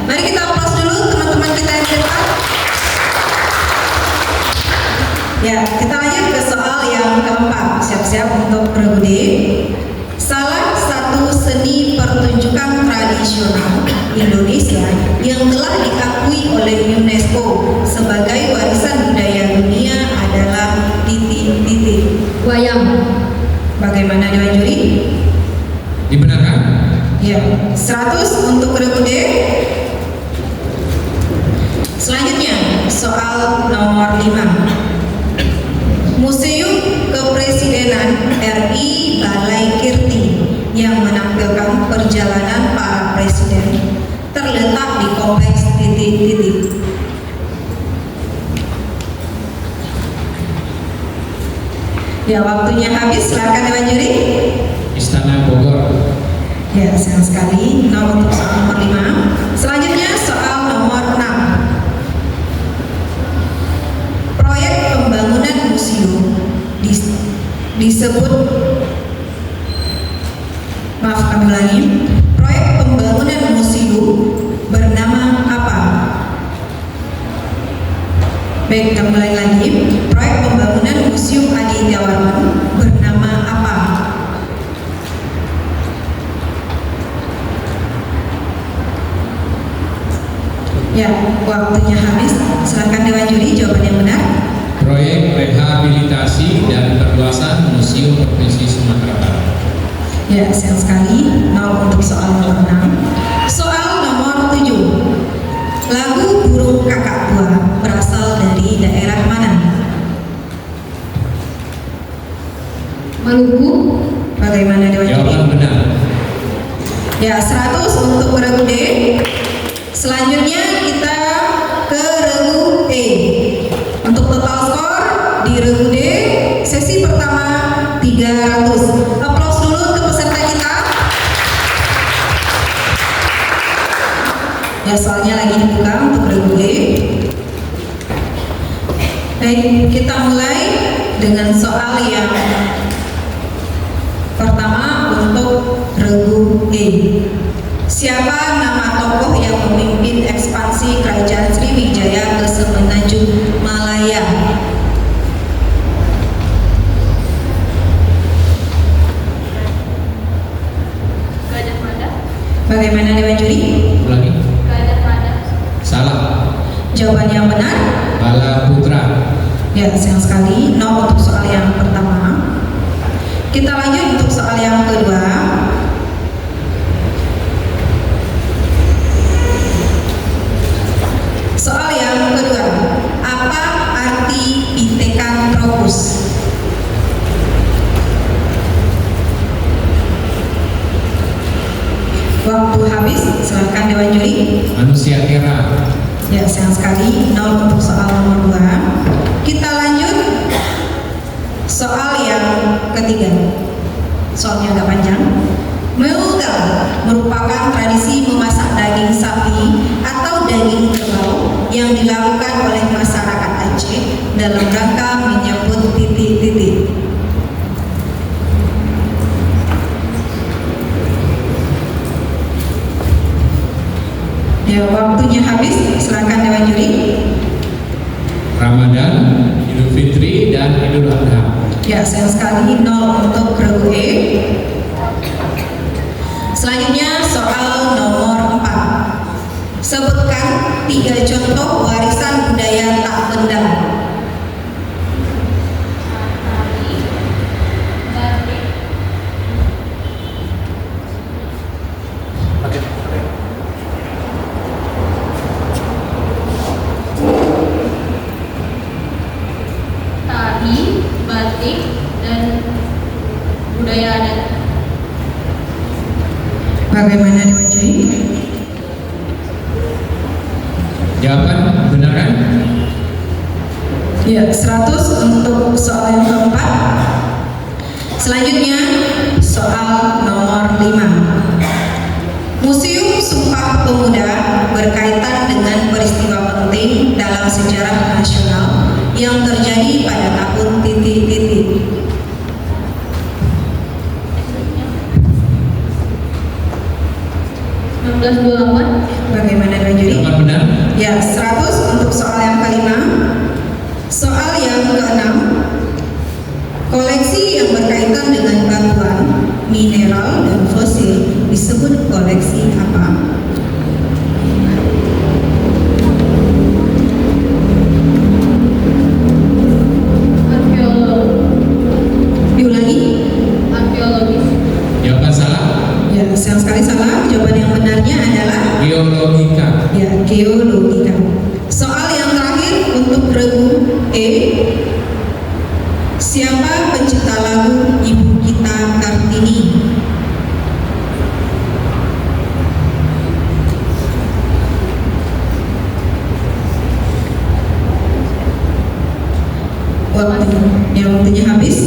S3: Mari kita aplaus dulu teman-teman kita yang di depan. Ya, kita lanjut ke soal yang keempat. Siap-siap untuk grup D. Salah satu seni pertunjukan tradisional Indonesia yang telah diakui oleh UNESCO sebagai warisan budaya dunia adalah titik-titik.
S5: Wayang.
S3: Bagaimana Dewan Juri?
S2: Dibenarkan.
S3: Ya, 100 untuk grup D. Selanjutnya, soal nomor 5. Museum Kepresidenan RI Balai Kirti yang menampilkan perjalanan para presiden terletak di kompleks titik-titik. Ya, waktunya habis. Silakan Dewan Juri.
S2: Istana Bogor.
S3: Ya, sayang sekali. Untuk soal nomor 5. Selanjutnya soal nomor 6. Proyek pembangunan museum disebut, maaf kami ulangi, proyek pembangunan museum bernama apa? Baik, kami ulangi lagi. Proyek pembangunan Museum Aditya Warman bernama apa? Ya, waktunya habis. Silakan Dewan Juri jawaban yang benar.
S2: Proyek rehabilitasi dan perluasan Museum Provinsi Sumatera Barat.
S3: Ya, sayang sekali. Untuk soal nomor 6. Soal nomor 7. Lagu Burung Kakak Tua berasal dari daerah mana?
S5: Maluku.
S3: Bagaimana Dewan Juri?
S2: Jawaban benar.
S3: Ya, 100 untuk regu D. Selanjutnya kita ke regu E. Untuk total skor di regu D, sesi pertama 300. Aplaus dulu untuk peserta kita. Ya, soalnya lagi dibuka untuk regu E. Baik, kita mulai dengan soal yang pertama untuk regu E. Siapa nama tokoh yang memimpin ekspansi Kerajaan Sriwijaya ke Semenanjung Malaya?
S5: Gajah Mada.
S3: Bagaimana Dewan Juri?
S2: Ulangi.
S5: Gajah Mada.
S2: Salah.
S3: Jawaban yang benar?
S2: Bala Putra.
S3: Ya, sayang sekali. Untuk soal yang pertama. Kita lanjut untuk soal yang kedua. Soal yang kedua, apa arti Pithecanthropus? Waktu habis, silakan Dewan Juri.
S2: Manusia kera.
S3: Ya, sayang sekali. Untuk soal nomor 2. Kita lanjut soal yang ketiga. Soalnya agak panjang. Meugal merupakan tradisi memasak daging sapi atau daging kerbau yang dilakukan oleh masyarakat Aceh dalam rangka menyambut titik-titik. Ya, waktunya habis. Silakan Dewan Juri.
S2: Ramadan, Idul Fitri, dan Idul Adha.
S3: Ya, sayang sekali. 0 untuk regu E. Selanjutnya soal nomor 4. Sebutkan 3 contoh warisan budaya tak benda.
S5: Tari, batik, dan budaya adat.
S3: Bagaimana Dewan Juri?
S2: Jawaban beneran?
S3: Ya, 100 untuk soal yang keempat. Selanjutnya soal nomor 5. Museum Sumpah Pemuda berkaitan dengan peristiwa penting dalam sejarah nasional yang terjadi pada tahun titik-titik. Bagaimana Dewan Juri?
S2: Jawaban benar.
S3: Ya, 100 untuk soal yang kelima. Soal yang keenam. Koleksi yang berkaitan dengan batuan, mineral, dan fosil disebut koleksi apa?
S5: Arkeologi.
S3: Diulangi?
S5: Arkeologis.
S2: Jawaban salah.
S3: Ya, sayang sekali salah. Jawaban yang benarnya adalah
S2: Geologika.
S3: ya, geologika. Soal yang terakhir untuk regu E. Siapa pencipta lagu Ibu Kita Kartini? Waktunya habis.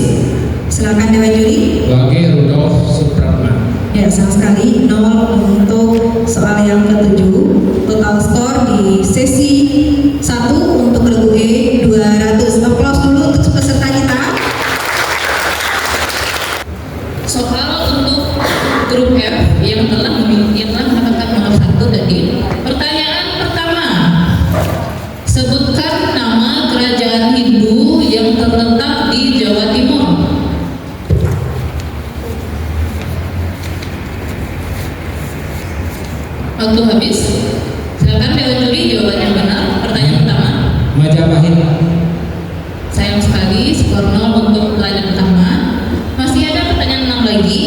S3: Silakan Dewan Juri.
S2: Wage Rudolf Supratman.
S3: Ya, sayang sekali 0 untuk soal yang ketujuh. Total skor di sesi 1 untuk regu E 200. Aplaus dulu untuk peserta kita.
S1: Soal untuk grup F yang telah mendapatkan nomor 1 tadi. Pertanyaan pertama. Sebutkan nama kerajaan Hindu yang terletak di Jawa Timur. Waktu habis. Silakan Dewan Juri jawaban yang benar. Pertanyaan pertama.
S2: Majapahit.
S1: Sayang sekali skor 0 untuk pertanyaan pertama. Masih ada pertanyaan 6 lagi.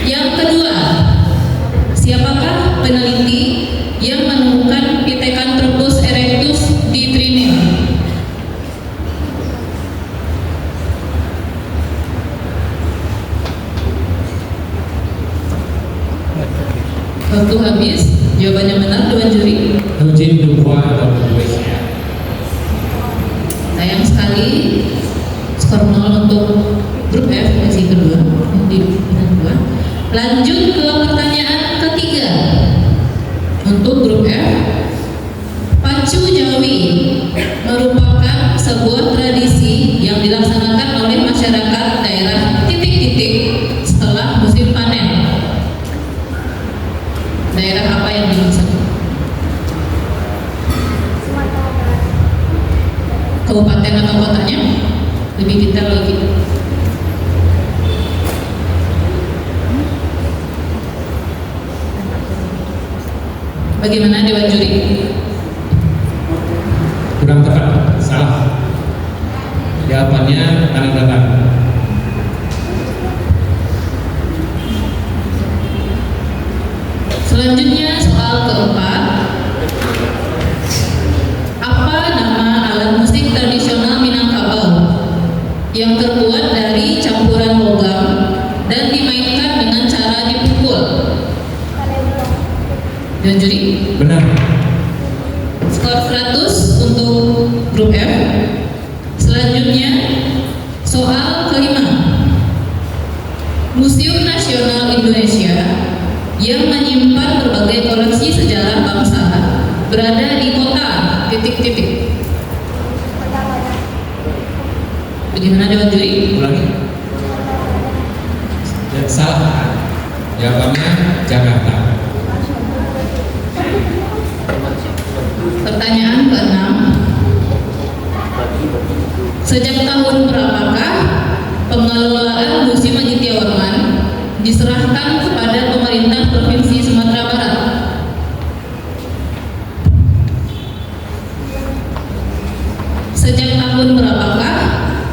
S1: Yang kedua, siapakah peneliti yang menemukan Pithecanthropus erectus di Trinil? Waktu habis. Jawabannya benar, Dewan Juri.
S2: Eugene Dubois atau Dubois.
S1: Sayang sekali skor 0 untuk grup F sesi kedua di kedua. Lanjut ke pertanyaan ketiga untuk grup F. Pacu Jawi merupakan sebuah tradisi yang dilaksanakan oleh masyarakat daerah titik-titik setelah musim panen. Daerah apa yang dimaksud? Kabupaten atau kotanya? Lebih detail lagi. Bagaimana Dewan Juri?
S2: Kurang tepat. Salah. Jawabannya Tanah Datar.
S1: Selanjutnya soal keempat. Apa nama alat musik tradisional Minangkabau yang terbuat dari campuran logam dan dimainkan dengan cara dipukul? Dan Juri?
S2: Benar.
S1: Skor 100 untuk grup F. Selanjutnya soal kelima. Museum Nasional Indonesia yang menyimpan berbagai koleksi sejarah bangsa berada di kota titik-titik. Bagaimana Dewan Juri?
S2: Ulangi. Salah. Jawabannya Jakarta.
S1: Pertanyaan ke-6. Sejak tahun berapakah pengelolaan Museum Aditya Warman diserahkan kepada pemerintah Provinsi Sumatera Barat? Sejak tahun berapakah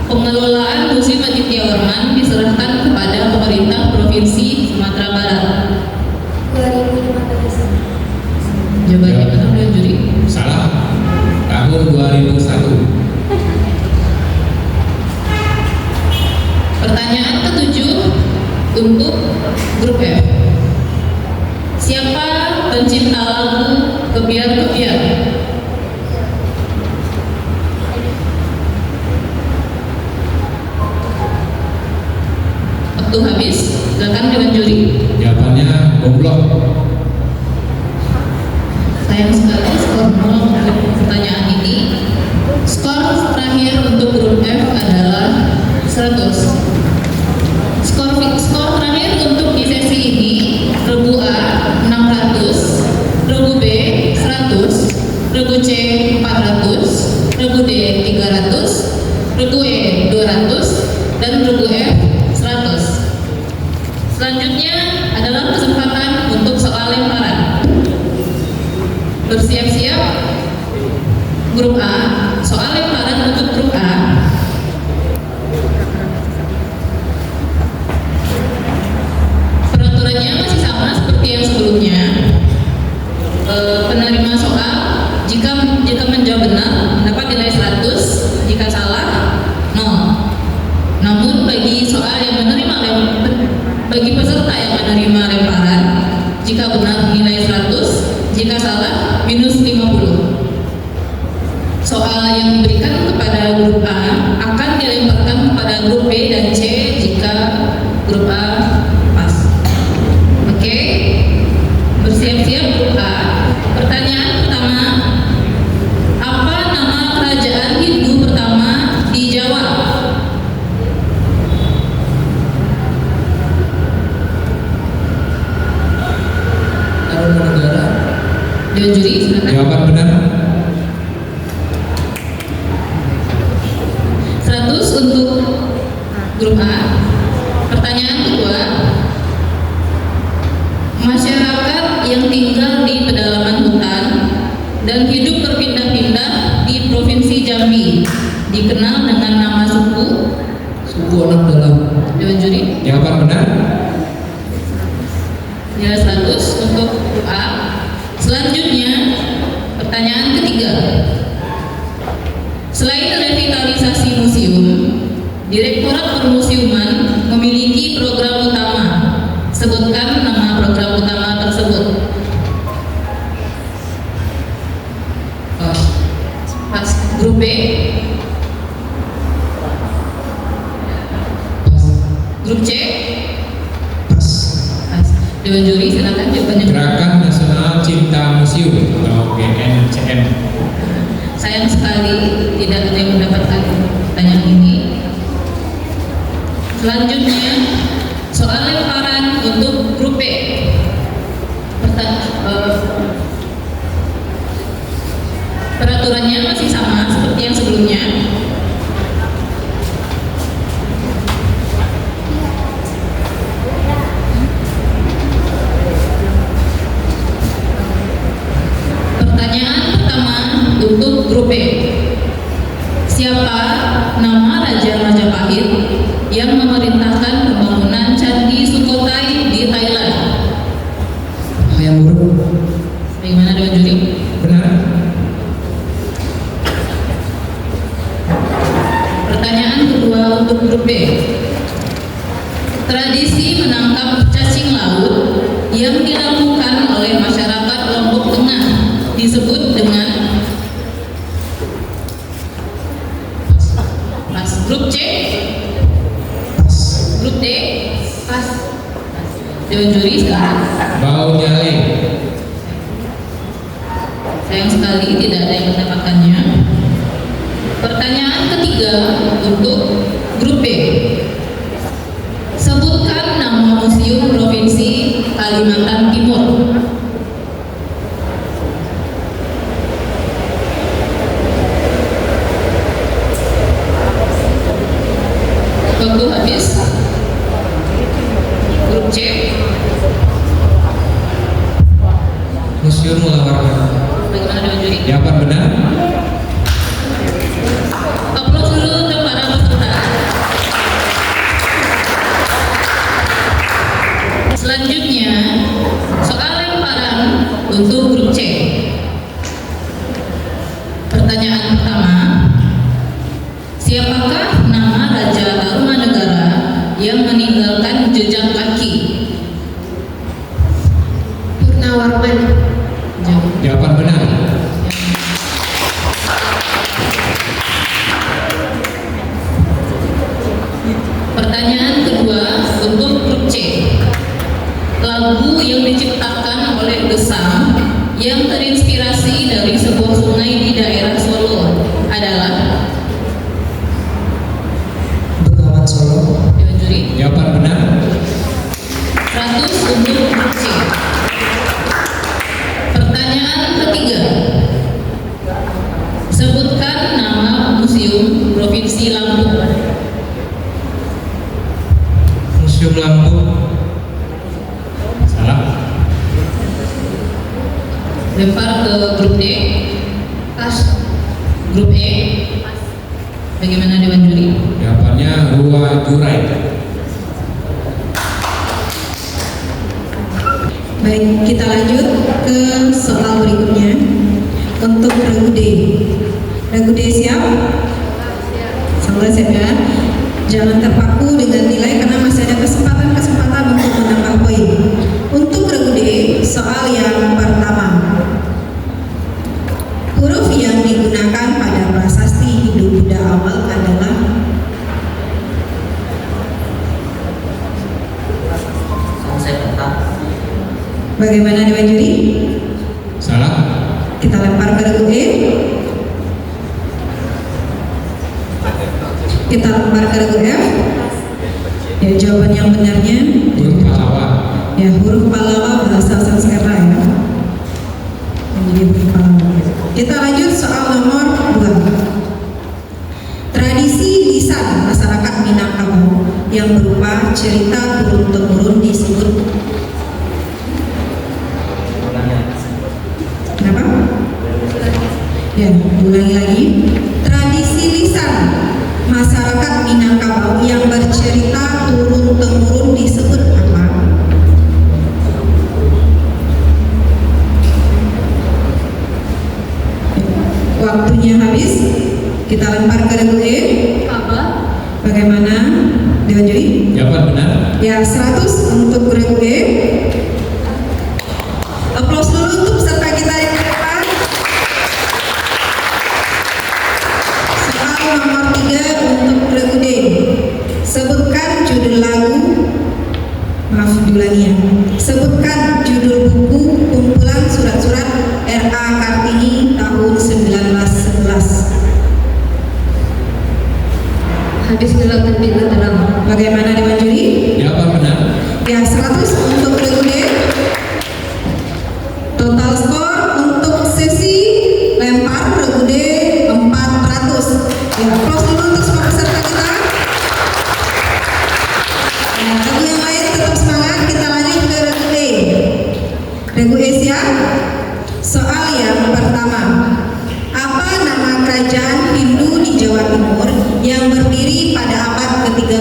S1: pengelolaan Museum Aditya Warman diserahkan kepada pemerintah Provinsi Sumatera Barat?
S5: 2015.
S1: Jawabannya benar Dewan Juri?
S2: Salah. Tahun 2001.
S1: Pertanyaan ke-7 untuk grup F. Siapa pencipta lagu Kebiar-Kebiar? Waktu habis. Silakan Dewan Juri.
S2: Jawabannya Gomblok.
S1: Sayang sekali skor 0 untuk pertanyaan ini. Skor terakhir untuk grup F adalah 100. Skor terakhir untuk di sesi ini, regu A 600, regu B 100, regu C 400, regu D 300, regu E 200, dan regu F 100. Selanjutnya adalah kesempatan untuk soal lemparan. Bersiap-siap grup A. Soal lemparan untuk grup A. Peraturannya masih sama seperti yang sebelumnya. Penerima soal, jika Jika menjawab benar, mendapat nilai 100. Jika salah, 0. Namun bagi peserta yang menerima lemparan, jika benar nilai 100, jika salah minus 50. Soal yang diberikan kepada grup A akan dilemparkan kepada grup B dan C jika grup A pas. Oke, bersiap-siap grup A. Pertanyaan pertama, apa nama kerajaan Hindu pertama di Jawa?
S2: Tarumanegara.
S1: Dewan juri, silakan.
S2: Jawaban benar.
S1: 100 untuk grup A. Pertanyaan kedua, masyarakat yang tinggal di pedalaman hutan dan hidup berpindah-pindah di Provinsi Jambi dikenal dengan nama suku
S2: Anak dalam.
S1: Dewan juri.
S2: Jawaban benar.
S1: Nilai 100 untuk grup A. Selanjutnya, pertanyaan ketiga. Selain revitalisasi museum, Direktorat Permusiuman memiliki program utama. Sebutkan nama program utama tersebut. Pas. Grup B. Grup C.
S6: Pas.
S1: Pas. Dewan juri, silakan jawabannya.
S2: Gerakan Nasional Cinta Museum atau GNCM.
S1: Sayang sekali tidak ada yang mendapatkan pertanyaan ini. Selanjutnya, soal lemparan untuk grup B. Peraturannya masih sama seperti yang sebelumnya. Pertanyaan pertama untuk grup B. Siapa nama Raja Majapahit yang memerintahkan pembangunan Candi Sukhothai di Thailand?
S6: Hayam Wuruk.
S1: Bagaimana Dewan juri?
S2: Benar.
S1: Pertanyaan kedua untuk grup B. Tradisi menangkap cacing laut yang dilakukan oleh masyarakat Lombok Tengah disebut dengan pas. Grup C.
S6: Pas.
S1: Grup D. Pas. Dewan juri sekarang.
S2: Bau nyale.
S1: Sayang sekali tidak ada yang mendapatkannya. Pertanyaan ketiga untuk grup B. Sebutkan nama museum Provinsi Kalimantan Timur. Waktu habis. Grup C.
S2: Museum Mulawarman.
S1: Bagaimana Dewan juri?
S2: Jawaban benar.
S1: Aplaus dulu untuk para peserta. Selanjutnya, soal lemparan untuk grup C. Pertanyaan pertama, siapakah nama Raja Tarumanegara yang meninggalkan jejak kaki?
S5: Purnawarman.
S1: Jawab.
S2: Jawaban benar.
S1: Pertanyaan kedua untuk grup C. Lagu yang diciptakan oleh Gesang yang terinspirasi dari sebuah sungai di daerah Solo adalah
S6: Bengawan Solo.
S1: Dewan juri.
S2: Jawaban benar.
S1: 100 untuk grup C. Pertanyaan ketiga. Sebutkan nama museum Provinsi Lampung.
S2: Museum Lampung. Salah.
S1: Lempar ke grup D. Pas. Grup E. Bagaimana Dewan juri?
S2: Jawabannya Rua Jurai.
S3: Baik, kita lanjut ke soal berikutnya. untuk regu D. Regu D siap? Semua siap ya? Jangan terpaku dengan nilai karena masih ada kesempatan untuk menambah poin. Untuk regu D, soal yang pertama. Huruf yang digunakan pada prasasti Hindu-Buddha awal adalah
S4: Sanskerta.
S3: bagaimana Dewan Juri?
S2: Salah.
S3: Kita lempar ke regu E. Kita lempar ke regu F. Ya, jawaban yang benarnya
S2: Huruf Pallawa.
S3: ya huruf Pallawa bahasa Sanskerta ya. Menjadi huruf Pallawa. Kita lanjut soal nomor 2. Tradisi lisan masyarakat Minangkabau yang berupa cerita turun-temurun disebut kenapa? Ya, ulangi lagi. Tradisi lisan masyarakat Minangkabau yang bercerita turun-temurun disebut apa? Waktunya habis. Kita lempar ke regu E.
S5: Kabar.
S3: Bagaimana Dewan Juri?
S2: Jawaban benar.
S3: Ya, 100 untuk regu E. Aplaus dulu untuk peserta kita yang ke depan. Soal nomor 3 untuk regu D. Sebutkan judul lagu. Maaf diulangi ya. Sebutkan judul buku kumpulan surat-surat R.A. Kartini tahun 1911.
S5: Habis gelap terbit terang.
S3: Bagaimana Dewan Juri?
S2: Jawaban benar.
S3: Ya, 100 untuk regu D. Total skor untuk sesi lempar regu D 400. Ya, aplaus dulu untuk semua peserta kita. Ya, regu yang lain tetap semangat. Kita lanjut ke regu E. Regu E siap? Soal yang pertama. Apa nama kerajaan Hindu di Jawa Timur yang berdiri pada abad ke-13?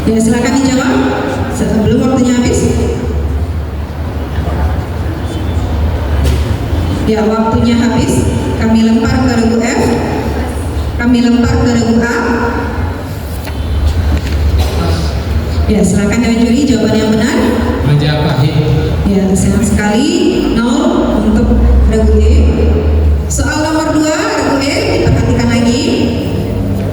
S3: Ya, silakan dijawab sebelum waktunya habis. Ya, waktunya habis. Kami lempar ke regu F. Kami lempar ke regu A. Ya, silakan Dewan Juri, jawaban yang benar.
S2: Majapahit.
S3: Ya, sayang sekali 0 untuk regu E. Soal nomor 2 regu E, diperhatikan lagi.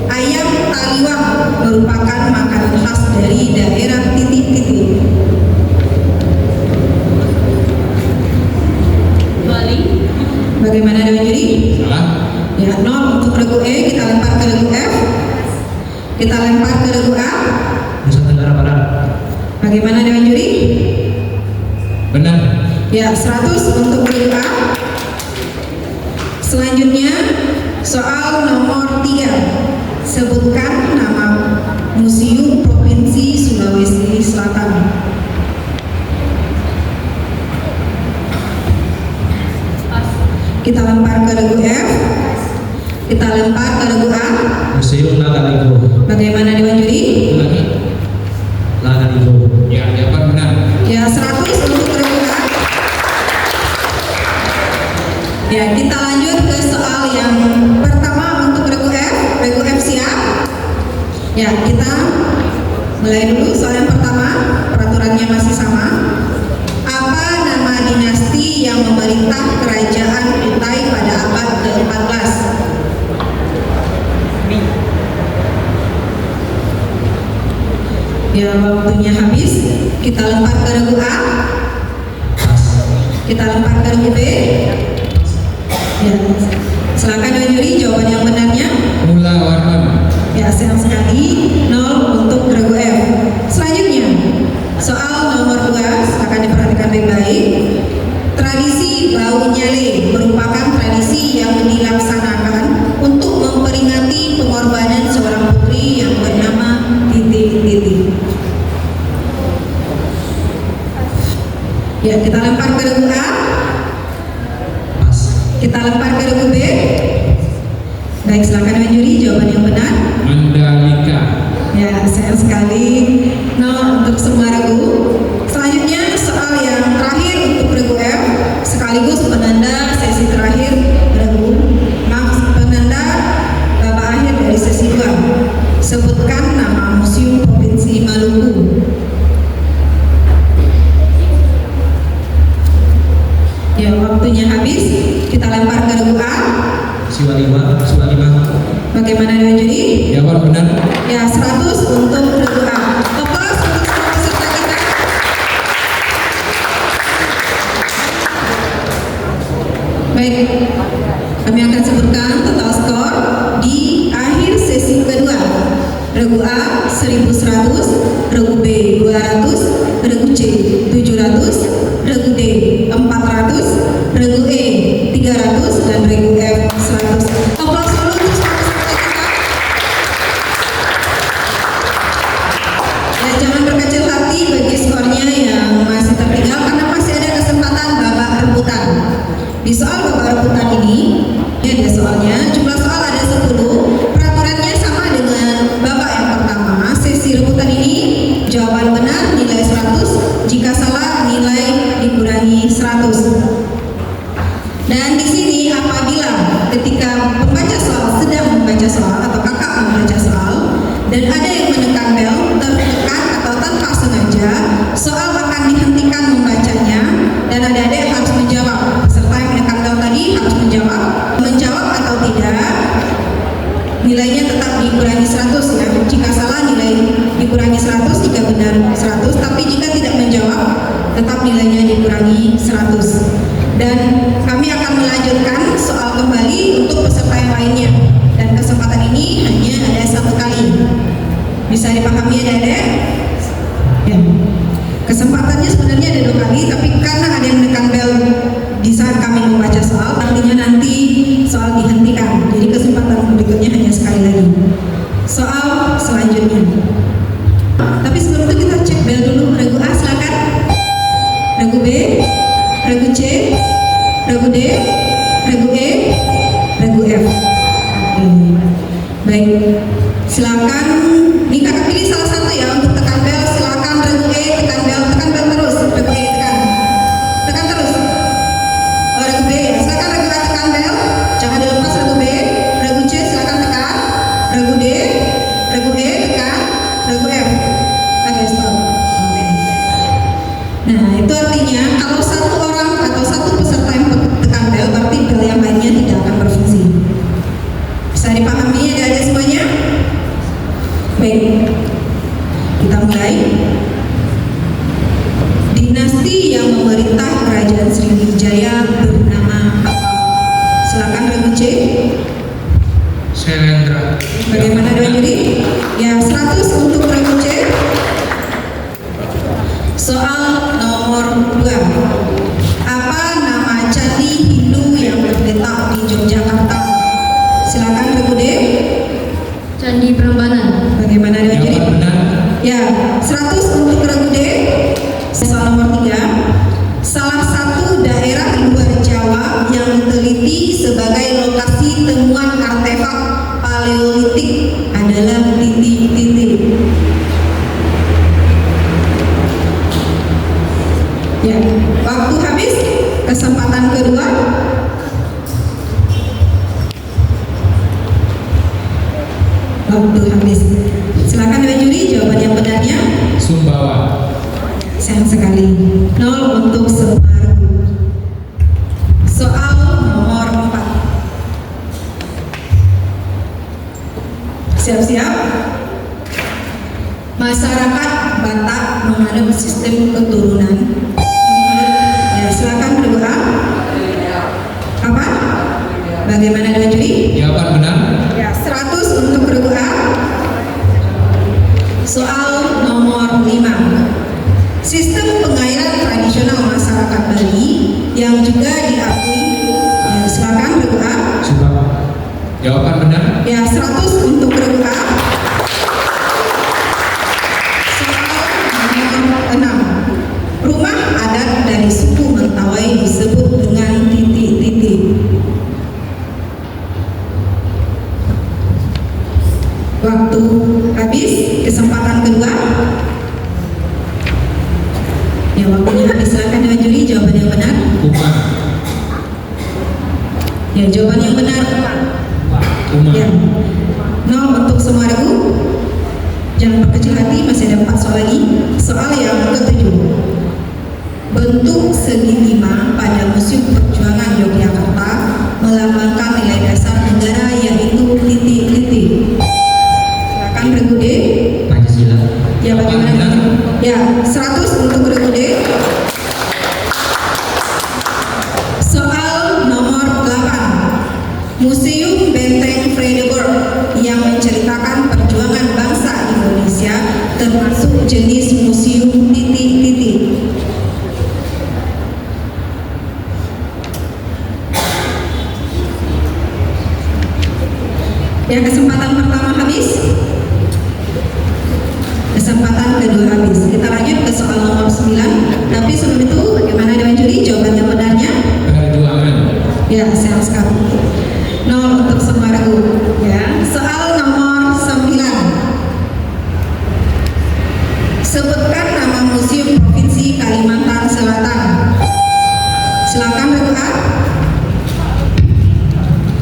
S3: Ayam taliwang merupakan makanan khas dari daerah titik-titik.
S5: Bali.
S3: Bagaimana Dewan Juri?
S2: Salah.
S3: Ya, 0 untuk regu E. Kita lempar ke regu F. Kita lempar ke regu A.
S6: Nusa Tenggara Barat.
S3: Bagaimana Dewan Juri?
S2: Benar.
S3: Ya, 100 untuk regu A. Selanjutnya soal nomor 3. Sebutkan nama Museum Provinsi Sulawesi Selatan.
S5: Pas.
S3: Kita lempar ke regu F. Kita lempar ke regu A.
S6: Museum Lagaligo.
S3: Bagaimana Dewan Juri?
S2: Ulangi.
S6: Lagaligo.
S2: Ya, jawaban benar.
S3: Ya, 100 untuk regu A. Ya, kita lanjut ke soal yang pertama untuk regu F. Regu F siap? Ya, kita mulai dulu soal yang pertama. Peraturannya masih sama. Apa nama dinasti yang memerintah kerajaan Kutai pada abad ke-14? Ya, waktunya habis. Kita lempar ke regu A. Kita lempar ke regu B. Ya, silakan Dewan Juri, jawaban yang benarnya.
S2: Mula Warman.
S3: Ya, sayang sekali 0 untuk regu F. Selanjutnya, soal nomor 2, silakan diperhatikan baik-baik. Tradisi Bau Nyale merupakan tradisi yang dilaksanakan untuk memperingati pengorbanan seorang putri yang bernama titik-titik. Ya, kita lempar ke regu A.
S6: Pas.
S3: Kita lempar ke regu B. Baik, silakan Sebutkan nama Museum Provinsi Maluku. Ya, waktunya habis. Kita lempar ke regu A.
S6: Siwa 5.
S3: Bagaimana dengan juri?
S2: Jawaban benar.
S3: Ya, 100 untuk regu A. Applause untuk semua peserta kita. Baik, kami akan sebutkan total skor di akhir sesi kedua. Regu A 1100, regu B 200, regu C 700, regu D 400, regu E 300, dan regu F 100. Applause dulu untuk semua peserta kita. Ya, jangan berkecil hati bagi skornya yang masih tertinggal karena masih ada kesempatan babak rebutan. Di soal babak rebutan ini, ya ada soalnya, jumlah soal ada 10. Peraturannya sama dengan babak yang pertama. Sesi rebutan ini jawaban benar nilai 100, jika salah nilai dikurangi 100. Dan di sini apabila ketika pembaca soal sedang membaca soal atau kakak membaca soal dan ada yang menekan bel tertekan atau tanpa sengaja, soal akan dihentikan membacanya dan adik-adik harus menjawab. Peserta yang menekan bel tadi harus menjawab atau tidak, nilainya tetap dikurangi 100 ya. Jika salah nilai dikurangi 100, jika benar 100, tapi jika tidak menjawab tetap nilainya dikurangi 100. Dan kami akan melanjutkan soal kembali untuk peserta yang lainnya. Dan kesempatan ini hanya ada 1 kali. Bisa dipahami ya adik-adik? Ya. Kesempatannya sebenarnya ada 2 kali, tapi karena ada yang menekan bel di saat kami membaca soal, artinya nanti soal dihentikan. Jadi kesempatan berikutnya hanya sekali lagi. Soal selanjutnya. Tapi sebelum itu kita cek bel dulu. Regu A silakan. Regu B, regu C, regu D, regu E, regu F. Oke. Baik. Silakan. Ini kakak pilih salah satu ya untuk tekan bel. Silakan regu E tekan bel terus. Regu E tekan terus. Oh, regu B ya. Silakan regu A tekan bel. Jangan dilepas regu B. Regu C silakan tekan. Regu D, regu E tekan. Regu F. Oke, stop. Oke. Nah, itu artinya kalau satu orang atau satu peserta yang tekan bel, berarti bel yang lainnya tidak akan berfungsi. Bisa dipahami ya adik-adik semuanya? Baik, kita mulai. Dinasti yang memerintah kerajaan Sriwijaya bernama apa? Silakan regu C.
S2: Syailendra.
S3: Bagaimana dengan juri? Ya, 100 untuk regu C. Soal nomor 2. Apa nama candi Hindu yang terletak di Yogyakarta? Silakan regu D.
S5: Candi Prambanan.
S3: Bagaimana dengan juri?
S2: Jawaban benar.
S3: Ya, 100 untuk regu D. Soal nomor 3. Salah satu daerah luar Jawa yang diteliti sebagai lokasi temuan artefak paleolitik adalah titik-titik. Ya, waktu habis. Kesempatan kedua. Waktu habis. Silakan dari juri jawaban yang benarnya.
S2: Sumbawa.
S3: Sayang sekali. 0 untuk Semarang. Soal nomor 4. Siap-siap. Masyarakat Batak menganut sistem keturunan. Ya, silakan regu A. Apa? Bagaimana dengan juri?
S2: Jawaban benar.
S3: Ya, 100 untuk regu A. Soal nomor 5. Sistem pengairan tradisional masyarakat Bali yang juga diakui. Ya, silakan regu A.
S6: Subang.
S2: Jawaban benar.
S3: Ya, 100 untuk regu A. Soal nomor 6. Rumah adat dari suku Mentawai disebut dengan titik-titik. Waktu habis. Kesempatan kedua. Ya, waktunya habis. Silakan dengan juri jawaban yang benar.
S2: Umar.
S3: Ya, jawaban yang benar.
S2: Umar.
S3: Ya. 0 untuk semua regu. soal lagi. Soal yang ketujuh. Bentuk segitiga pada Museum Perjuangan Yogyakarta melambangkan nilai dasar negara yaitu titik-titik. Silakan Regude.
S6: Pancasila.
S3: Ya, bagaimana? Ya, 100 untuk Regude. Soal nomor 8. Museum Benteng Vredenburg yang menceritakan perjuangan bangsa Indonesia termasuk jenis museum titik-titik. Ya, kesempatan pertama habis. Kesempatan kedua habis. Kita lanjut ke soal nomor 9. Tapi sebelum itu, bagaimana dengan juri? Jawaban yang benarnya?
S2: Perjuangan.
S3: Ya, sayang sekali. 0 untuk semua regu. Ya, soal nomor 9. Sebutkan nama Museum Provinsi Kalimantan Selatan. Silakan Regu A.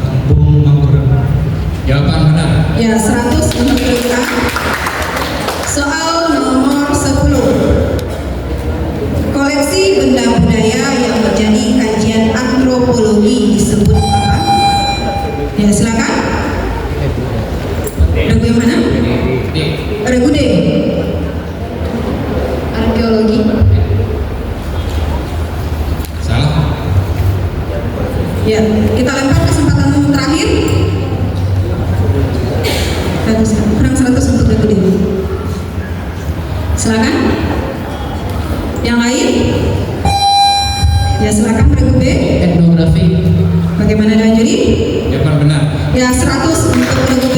S6: Kampung Mangkurat.
S2: Jawaban benar.
S3: Ya, 100 untuk Regu A. Soal nomor 10. Koleksi benda budaya yang menjadi kajian antropologi disebut apa? Ya, silakan. Regu yang mana?
S2: D.
S3: Regu D. Arkeologi.
S2: Salah.
S3: Ya, kita lempar kesempatan terakhir. Kurang 100 untuk Regu D. Silakan. Yang lain? Ya, silakan Regu B.
S6: Etnografi.
S3: Bagaimana dengan juri?
S2: Jawaban benar.
S3: Ya, 100 untuk Regu B.